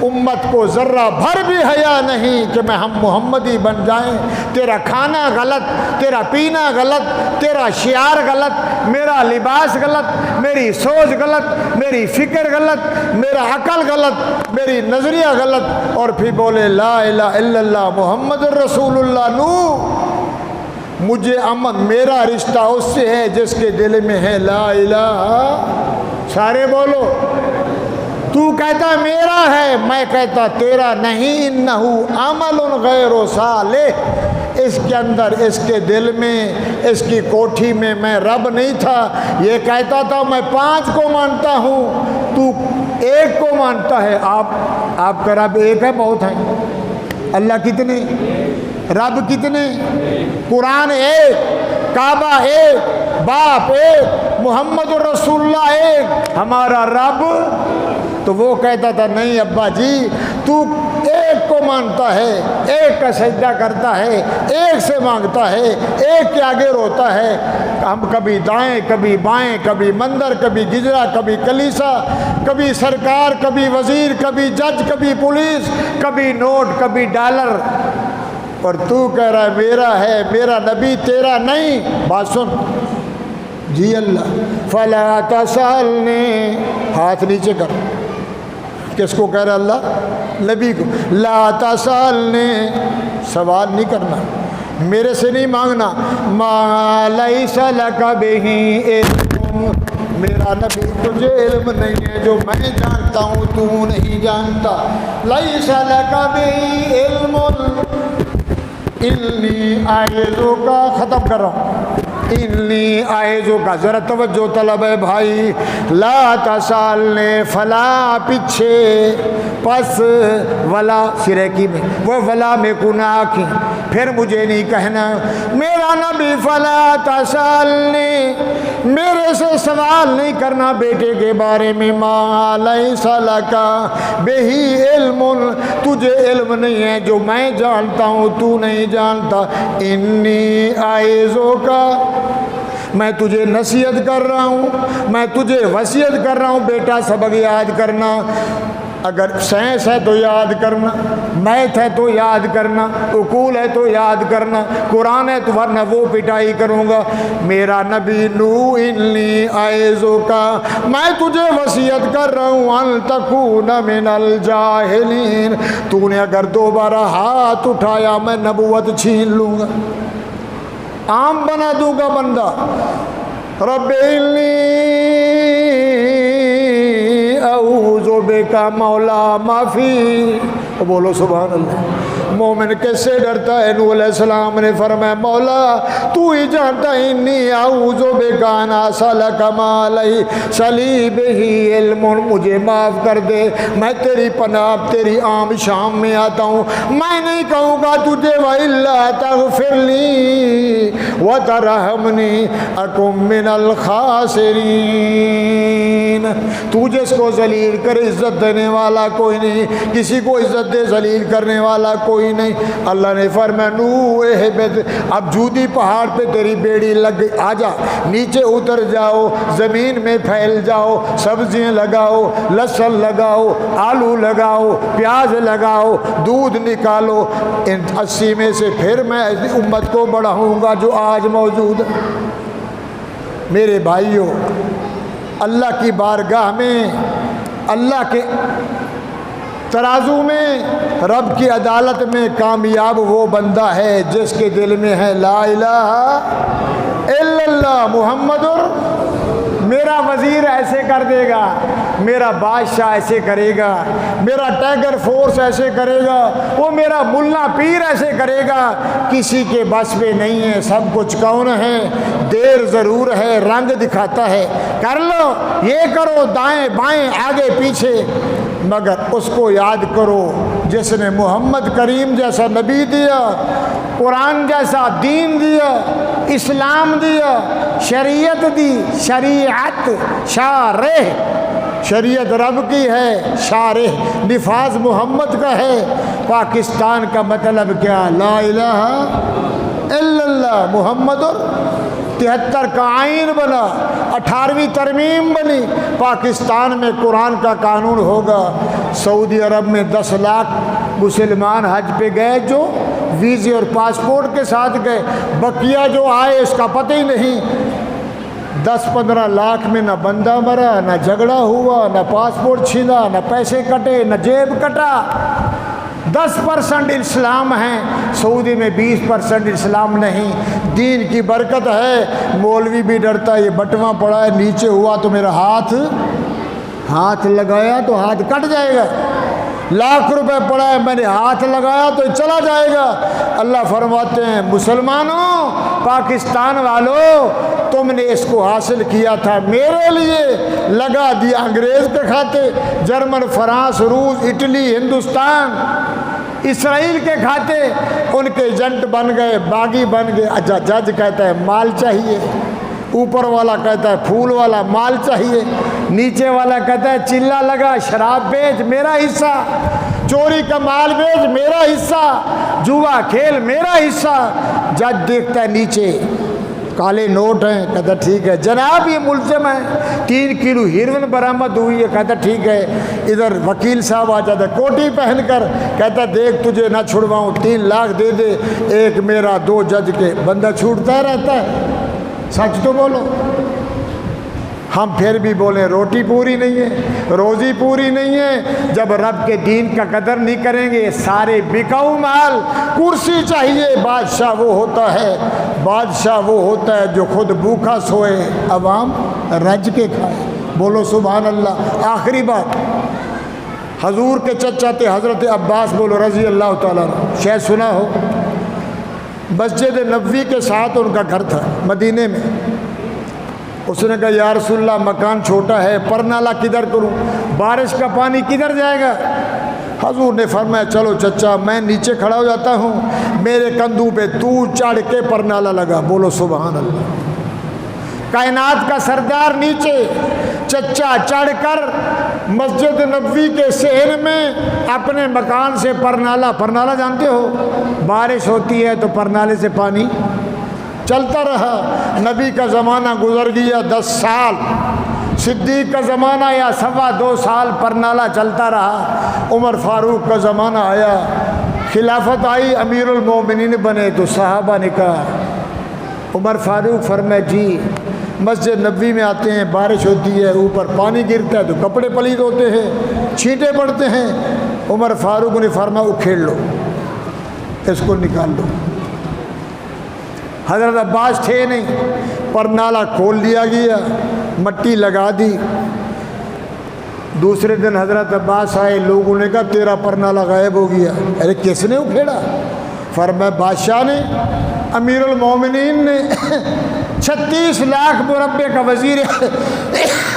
امت کو ذرہ بھر بھی حیا نہیں کہ ہم محمدی بن جائیں۔ تیرا کھانا غلط، تیرا پینا غلط، تیرا شعار غلط، میرا لباس غلط، میری سوچ غلط، میری فکر غلط، میرا عقل غلط، میری نظریہ غلط، اور پھر بولے لا الہ الا اللہ محمد الرسول اللہ۔ نو مجھے امن، میرا رشتہ اس سے ہے جس کے دل میں ہے لا الہ۔ سارے بولو، تو کہتا میرا ہے، میں کہتا تیرا نہیں، انہو عمل غیر صالح۔ اس کے اندر، اس کے دل میں، اس کی کوٹھی میں میں رب نہیں تھا، یہ کہتا تھا میں 5 کو مانتا ہوں، تو 1 کو مانتا ہے۔ آپ کا رب ایک ہے، بہت ہے؟ اللہ کتنے؟ رب کتنے؟ قرآن ایک، کعبہ ایک، باپ ایک، محمد رسول اللہ ایک، ہمارا رب۔ تو وہ کہتا تھا نہیں ابا جی، تو ایک کو مانتا ہے، ایک کا سجدہ کرتا ہے، ایک سے مانگتا ہے، ایک کے آگے روتا ہے۔ ہم کبھی دائیں، کبھی بائیں، کبھی مندر، کبھی گجرا، کبھی کلیسا، کبھی سرکار، کبھی وزیر، کبھی جج، کبھی پولیس، کبھی نوٹ، کبھی ڈالر، اور تو کہہ رہا ہے میرا ہے، میرا نبی تیرا نہیں۔ بات سن جی اللہ، فلا تسألنی، ہاتھ نیچے کر، کس کو کہہ رہا اللہ؟ نبی کو۔ لا تسألنی، سوال نہیں کرنا، میرے سے نہیں مانگنا، ما لیس لک بہ علم، میرا نبی تجھے علم نہیں ہے جو میں جانتا ہوں تو نہیں جانتا۔ لیس لک بہ علم انی اعظک، ختم کر رہا ہوں، انی اعظک، ذرا توجہ طلب ہے بھائی، لا تسألنی، فلا پیچھے، پس ولا سرکی میں، وہ ولا میں کناکھی، پھر مجھے نہیں کہنا میرا نبی فلا تسألنی، میرے سے سوال نہیں کرنا بیٹے کے بارے میں، ما لیس لک بہ علم، تجھے علم نہیں ہے جو میں جانتا ہوں تو نہیں جانتا۔ انی اعظک، میں تجھے نصیحت کر رہا ہوں، میں تجھے وصیت کر رہا ہوں بیٹا سبق یاد کرنا، اگر سائنس ہے تو یاد کرنا، میتھ ہے تو یاد کرنا، اصول ہے تو یاد کرنا، قرآن ہے تو ورنہ وہ پٹائی کروں گا۔ میرا نبی نو انی اعظک، میں تجھے وصیت کر رہا ہوں، ان تکون من الجاہلین، تو نے اگر دوبارہ ہاتھ اٹھایا میں نبوت چھین لوں گا، عام بنا دوں گا بندہ۔ رب انی اعوذ بک مولا معافی، بولو سبحان اللہ۔ مومن کس سے ڈرتا ہے؟ نوح علیہ السلام نے فرمایا مولا تو ہی جانتا ہے، انی اعوذ بک ان اسألک ما لیس لی بہ علم، مجھے معاف کر دے، میں تیری پناہ، تیری عام شام میں آتا ہوں، میں نہیں کہوں گا تجھے وَإِلَّا تَغْفِرْ لِي وَتَرْحَمْنِي أَكُن مِّنَ الْخَاسِرِينَ۔ تو جس کو ذلیل کرے عزت دینے والا کوئی نہیں، کسی کو عزت دے ذلیل کرنے والا کوئی نہیں۔ اللہ نے فرمایا نوح اہبط، اب جودی پہاڑ پہ تیری بیڑی لگ گئی، آجا نیچے اتر جاؤ، زمین میں پھیل جاؤ، سبزیاں لگاؤ، لہسن لگاؤ، آلو لگاؤ، پیاز لگاؤ، دودھ نکالو، ان 80 میں سے پھر میں امت کو بڑھاؤں گا جو آج موجود ہے۔ میرے بھائیوں، اللہ کی بارگاہ میں، اللہ کے ترازو میں، رب کی عدالت میں کامیاب وہ بندہ ہے جس کے دل میں ہے لا الہ الا اللہ محمد۔ میرا وزیر ایسے کر دے گا، میرا بادشاہ ایسے کرے گا، میرا ٹائگر فورس ایسے کرے گا، وہ میرا ملا پیر ایسے کرے گا، کسی کے بس پہ نہیں ہے، سب کچھ کون ہے؟ دیر ضرور ہے، رنگ دکھاتا ہے، کر لو یہ کرو، دائیں بائیں آگے پیچھے، مگر اس کو یاد کرو جس نے محمد کریم جیسا نبی دیا، قرآن جیسا دین دیا، اسلام دیا، شریعت دی، شریعت شارح، شریعت رب کی ہے، شارح نفاذ محمد کا ہے۔ پاکستان کا مطلب کیا؟ لا الہ الا اللہ محمد 73 کا آئین بنا، 18ویں ترمیم بنی، پاکستان میں قرآن کا قانون ہوگا۔ سعودی عرب میں 10 لاکھ مسلمان حج پہ گئے جو ویزے اور پاسپورٹ کے ساتھ گئے، بقیہ جو آئے اس کا پتہ ہی نہیں۔ 10-15 لاکھ میں نہ بندہ مرا، نہ جھگڑا ہوا، نہ پاسپورٹ چھینا، نہ پیسے کٹے، نہ جیب کٹا۔ 10% اسلام ہیں، سعودی میں 20% اسلام نہیں۔ دین کی برکت ہے، مولوی بھی ڈرتا ہے، یہ بٹواں پڑا ہے نیچے ہوا تو میرا ہاتھ لگایا تو ہاتھ کٹ جائے گا، لاکھ روپے پڑا ہے میں نے ہاتھ لگایا تو چلا جائے گا۔ اللہ فرماتے ہیں مسلمانوں، پاکستان والوں، تم نے اس کو حاصل کیا تھا میرے لیے، لگا دیا انگریز کے کھاتے، جرمن، فرانس، روس، اٹلی، ہندوستان، اسرائیل کے کھاتے، ان کے ایجنٹ بن گئے، باغی بن گئے۔ اچھا جج کہتا ہے مال چاہیے، اوپر والا کہتا ہے پھول والا مال چاہیے، نیچے والا کہتا ہے چلا لگا شراب بیچ میرا حصہ، چوری کا مال بیچ میرا حصہ، جوا کھیل میرا حصہ۔ جج دیکھتا ہے نیچے کالے نوٹ ہیں، کہتا ٹھیک ہے جناب یہ ملزم ہے، 3 کلو ہیروئن برآمد ہوئی ہے، کہتا ٹھیک ہے۔ ادھر وکیل صاحب آ جاتا ہے کوٹی پہن کر، کہتا دیکھ تجھے نہ چھڑواؤں، 3 لاکھ دے دے، 1 میرا 2 جج کے۔ بندہ چھوٹتا رہتا ہے، سچ تو بولو۔ ہم پھر بھی بولیں روٹی پوری نہیں ہے، روزی پوری نہیں ہے، جب رب کے دین کا قدر نہیں کریں گے سارے بکاؤ مال۔ کرسی چاہیے، بادشاہ وہ ہوتا ہے جو خود بھوکا سوئے، عوام رج کے کھائے۔ بولو سبحان اللہ۔ آخری بات، حضور کے چچا تھے حضرت عباس، بولو رضی اللہ تعالیٰ عنہ، شاید سنا ہو۔ مسجد نبوی کے ساتھ ان کا گھر تھا مدینے میں۔ اس نے کہا یا رسول اللہ مکان چھوٹا ہے، پرنالہ کدھر کروں، بارش کا پانی کدھر جائے گا؟ حضور نے فرمایا چلو چچا میں نیچے کھڑا ہو جاتا ہوں، میرے کندھوں پہ تو چڑھ کے پرنالہ لگا۔ بولو سبحان اللہ۔ کائنات کا سردار نیچے، چچا چڑھ کر مسجد نبوی کے صحن میں اپنے مکان سے پرنالہ جانتے ہو، بارش ہوتی ہے تو پرنالے سے پانی چلتا رہا۔ نبی کا زمانہ گزر گیا 10 سال، صدیق کا زمانہ یا 2.25 سال پرنالہ چلتا رہا۔ عمر فاروق کا زمانہ آیا، خلافت آئی، امیر المومنین بنے تو صحابہ نے کہا، عمر فاروق فرمائے جی مسجد نبوی میں آتے ہیں، بارش ہوتی ہے، اوپر پانی گرتا ہے تو کپڑے پلید ہوتے ہیں، چھینٹے پڑتے ہیں۔ عمر فاروق نے فرمایا اکھیڑ لو، اس کو نکال لو۔ حضرت عباس تھے نہیں، پرنالہ کھول دیا گیا، مٹی لگا دی۔ دوسرے دن حضرت عباس آئے، لوگوں نے کہا تیرا پرنالہ غائب ہو گیا۔ ارے کس نے اکھیڑا؟ فرمایا بادشاہ نے، امیر المومنین نے، 36 لاکھ مربع کا وزیر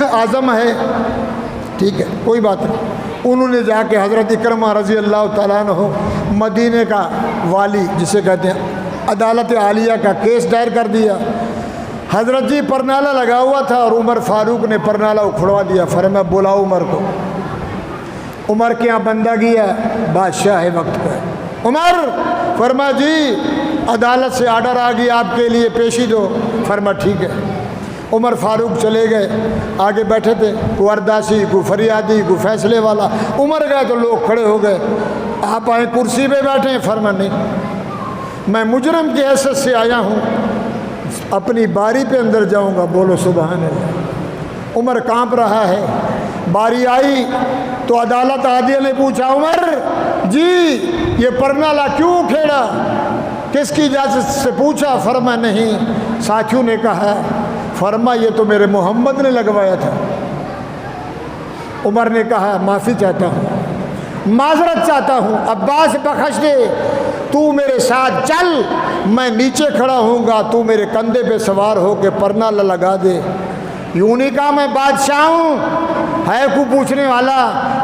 اعظم ہے۔ ٹھیک ہے کوئی بات نہیں۔ انہوں نے جا کے حضرت اکرمہ رضی اللہ تعالیٰ عنہ مدینے کا والی جسے کہتے ہیں عدالت عالیہ کا کیس دائر کر دیا۔ حضرت جی پرنالہ لگا ہوا تھا اور عمر فاروق نے پرنالہ اکھڑوا دیا۔ فرمایا بلاؤ عمر کو۔ عمر کے یہاں بندہ گیا، بادشاہ وقت کا۔ عمر فرمایا جی عدالت سے آرڈر آ گیا آپ کے لیے، پیشی دو۔ فرمایا ٹھیک ہے۔ عمر فاروق چلے گئے، آگے بیٹھے تھے، کوئی ارداسی، کوئی فریادی، کوئی فیصلے والا۔ عمر گئے تو لوگ کھڑے ہو گئے، آپ آئے کرسی پہ بیٹھے۔ فرمایا نہیں، میں مجرم کی حیثیت سے آیا ہوں، اپنی باری پہ اندر جاؤں گا۔ بولو سبحان اللہ۔ عمر کانپ رہا ہے۔ باری آئی تو عدالت عادیہ نے پوچھا عمر جی یہ پرنالہ کیوں کھیڑا، کس کی اجازت سے پوچھا؟ فرمایا نہیں، ساتھیوں نے کہا۔ فرمایا یہ تو میرے محمد نے لگوایا تھا۔ عمر نے کہا معافی چاہتا ہوں، معذرت چاہتا ہوں، عباس بخش دے، تو میرے ساتھ چل، میں نیچے کھڑا ہوں گا، تو میرے کندھے پہ سوار ہو کے پرنالہ لگا دے۔ یوں نہیں کہا میں بادشاہ ہوں، ہے کو پوچھنے والا،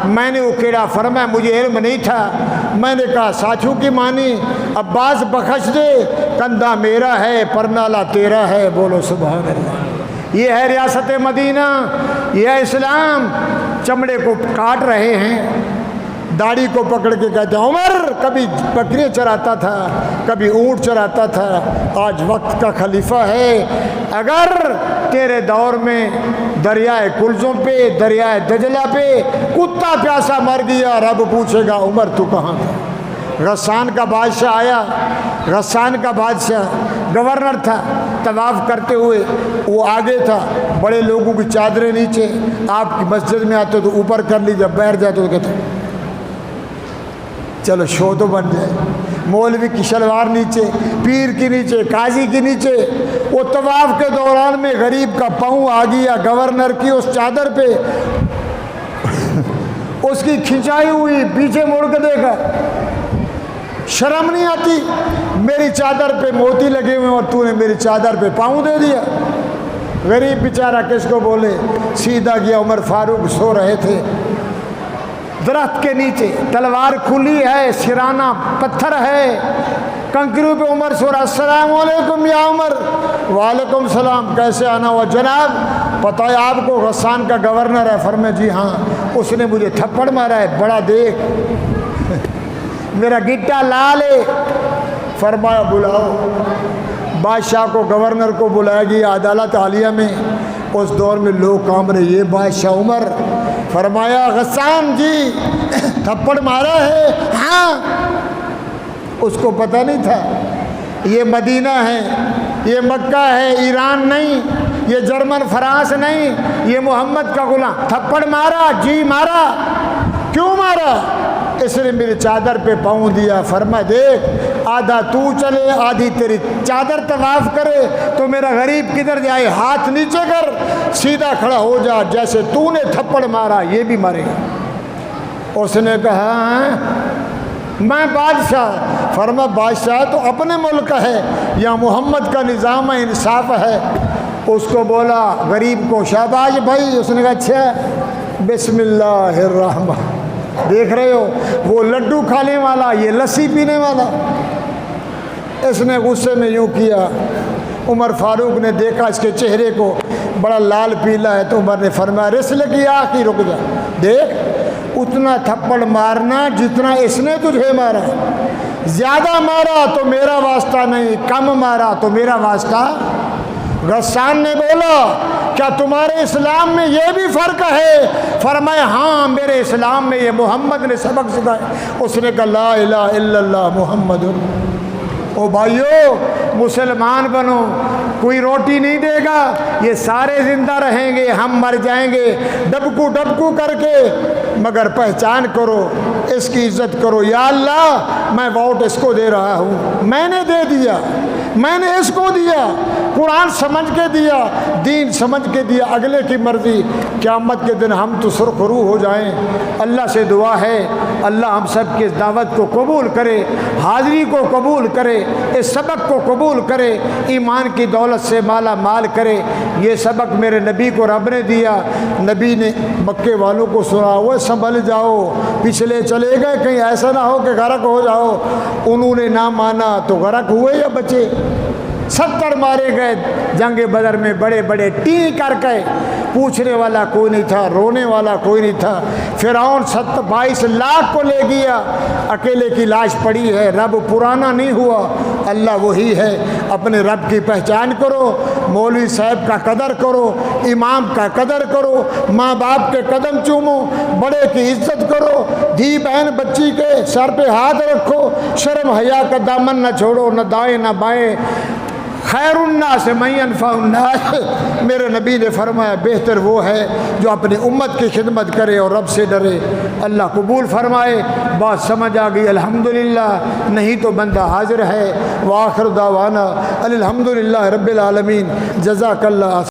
میں نے اکھیڑا۔ فرمایا مجھے علم نہیں تھا، میں نے کہا ساتھیوں کی مانی، عباس بخش دے، کندھا میرا ہے پرنالہ تیرا ہے، بولو سبحان اللہ۔ یہ ہے ریاست مدینہ، یہ ہے اسلام۔ چمڑے کو کاٹ رہے ہیں، داڑھی کو پکڑ کے کہتے ہیں عمر کبھی بکریاں چراتا تھا، کبھی اونٹ چراتا تھا، آج وقت کا خلیفہ ہے۔ اگر تیرے دور میں دریائے کلزم پہ، دریائے دجلہ پہ کتا پیاسا مر گیا، رب پوچھے گا عمر تو کہاں تھا؟ غسان کا بادشاہ آیا، غسان کا بادشاہ گورنر تھا، طواف کرتے ہوئے وہ آگے تھا، بڑے لوگوں کی چادریں نیچے، آپ کی مسجد میں آتے تو اوپر کر لی، جب بیٹھ جاتے تو کہتے چلو شو تو بن جائے، مولوی کی شلوار نیچے، پیر کی نیچے، قاضی کی نیچے۔ وہ طواف کے دوران میں غریب کا پاؤں آ گیا گورنر کی اس چادر پہ، اس کی کھنچائی ہوئی، پیچھے مڑ کے دیکھا، شرم نہیں آتی؟ میری چادر پہ موتی لگے ہوئے اور تو نے میری چادر پہ پاؤں دے دیا۔ غریب بیچارہ کس کو بولے، سیدھا گیا، عمر فاروق سو رہے تھے درخت کے نیچے، تلوار کھلی ہے، سرانہ پتھر ہے، کنکریوں پہ عمر سو رہا، السلام علیکم یا عمر۔ وعلیکم السلام، کیسے آنا ہوا جناب؟ پتہ ہے آپ کو غسان کا گورنر ہے؟ فرمایا جی ہاں، اس نے مجھے تھپڑ مارا ہے، بڑا دیکھ میرا گٹا لال ہے۔ فرمایا بلاؤ، بادشاہ کو، گورنر کو بلایا گیا عدالت عالیہ میں۔ اس دور میں لوگ کام رہے، یہ بادشاہ عمر۔ فرمایا غسان جی تھپڑ مارا ہے؟ ہاں۔ اس کو پتہ نہیں تھا یہ مدینہ ہے، یہ مکہ ہے، ایران نہیں، یہ جرمن فرانس نہیں، یہ محمد کا غلام۔ تھپڑ مارا؟ جی مارا۔ کیوں مارا؟ اس نے میری چادر پہ پاؤں دیا۔ فرما دیکھ، آدھا تو چلے، آدھی تیری چادر طواف کرے تو میرا غریب کدھر جائے؟ ہاتھ نیچے کر، سیدھا کھڑا ہو جا، جیسے تو نے تھپڑ مارا یہ بھی مارے گا۔ اس نے کہا میں بادشاہ۔ فرما بادشاہ تو اپنے ملک ہے، یا محمد کا نظام انصاف ہے۔ اس کو بولا غریب کو شاباش بھائی۔ اس نے کہا اچھا، بسم اللہ الرحمن۔ دیکھ رہے ہو، وہ لڈو کھانے والا، یہ لسی پینے والا۔ اس نے غصے میں یوں کیا، عمر فاروق نے دیکھا اس کے چہرے کو بڑا لال پیلا ہے، تو عمر نے فرمایا رسل کیا کہ رک جا، دیکھ اتنا تھپڑ مارنا جتنا اس نے تجھے مارا، زیادہ مارا تو میرا واسطہ نہیں، کم مارا تو میرا واسطہ۔ غسان نے بولا کیا تمہارے اسلام میں یہ بھی فرق ہے؟ فرمایا ہاں، میرے اسلام میں یہ محمد نے سبق سکھایا۔ اس نے کہا لا الہ الا اللہ محمد۔ او بھائیو مسلمان بنو، کوئی روٹی نہیں دے گا، یہ سارے زندہ رہیں گے، ہم مر جائیں گے ڈبکو ڈبکو کر کے، مگر پہچان کرو، اس کی عزت کرو۔ یا اللہ میں ووٹ اس کو دے رہا ہوں، میں نے دے دیا، میں نے اس کو دیا، قرآن سمجھ کے دیا، دین سمجھ کے دیا، اگلے کی مرضی۔ قیامت کے دن ہم تو سرخ روح ہو جائیں۔ اللہ سے دعا ہے اللہ ہم سب کی اس دعوت کو قبول کرے، حاضری کو قبول کرے، اس سبق کو قبول کرے، ایمان کی دولت سے مالا مال کرے۔ یہ سبق میرے نبی کو رب نے دیا، نبی نے مکے والوں کو سنا، وہ سنبھل جاؤ، پچھلے چلے گئے، کہیں ایسا نہ ہو کہ غرق ہو جاؤ۔ انہوں نے نہ مانا تو غرق ہوئے یا بچے؟ 70 مارے گئے جنگ بدر میں، بڑے بڑے ٹی کر کے، پوچھنے والا کوئی نہیں تھا، رونے والا کوئی نہیں تھا۔ فرعون 22 لاکھ کو لے گیا، اکیلے کی لاش پڑی ہے۔ رب پرانا نہیں ہوا، اللہ وہی ہے۔ اپنے رب کی پہچان کرو، مولوی صاحب کا قدر کرو، امام کا قدر کرو، ماں باپ کے قدم چومو، بڑے کی عزت کرو، دھی بہن بچی کے سر پہ ہاتھ رکھو، شرم حیا کا دامن نہ چھوڑو، نہ دائیں نہ بائیں۔ خیر الناس من ينفع الناس، میرے نبی نے فرمایا بہتر وہ ہے جو اپنی امت کی خدمت کرے اور رب سے ڈرے۔ اللہ قبول فرمائے۔ بات سمجھ آ گئی الحمدللہ، نہیں تو بندہ حاضر ہے۔ وآخر دعوانا الحمدللہ رب العالمین۔ جزاک اللہ۔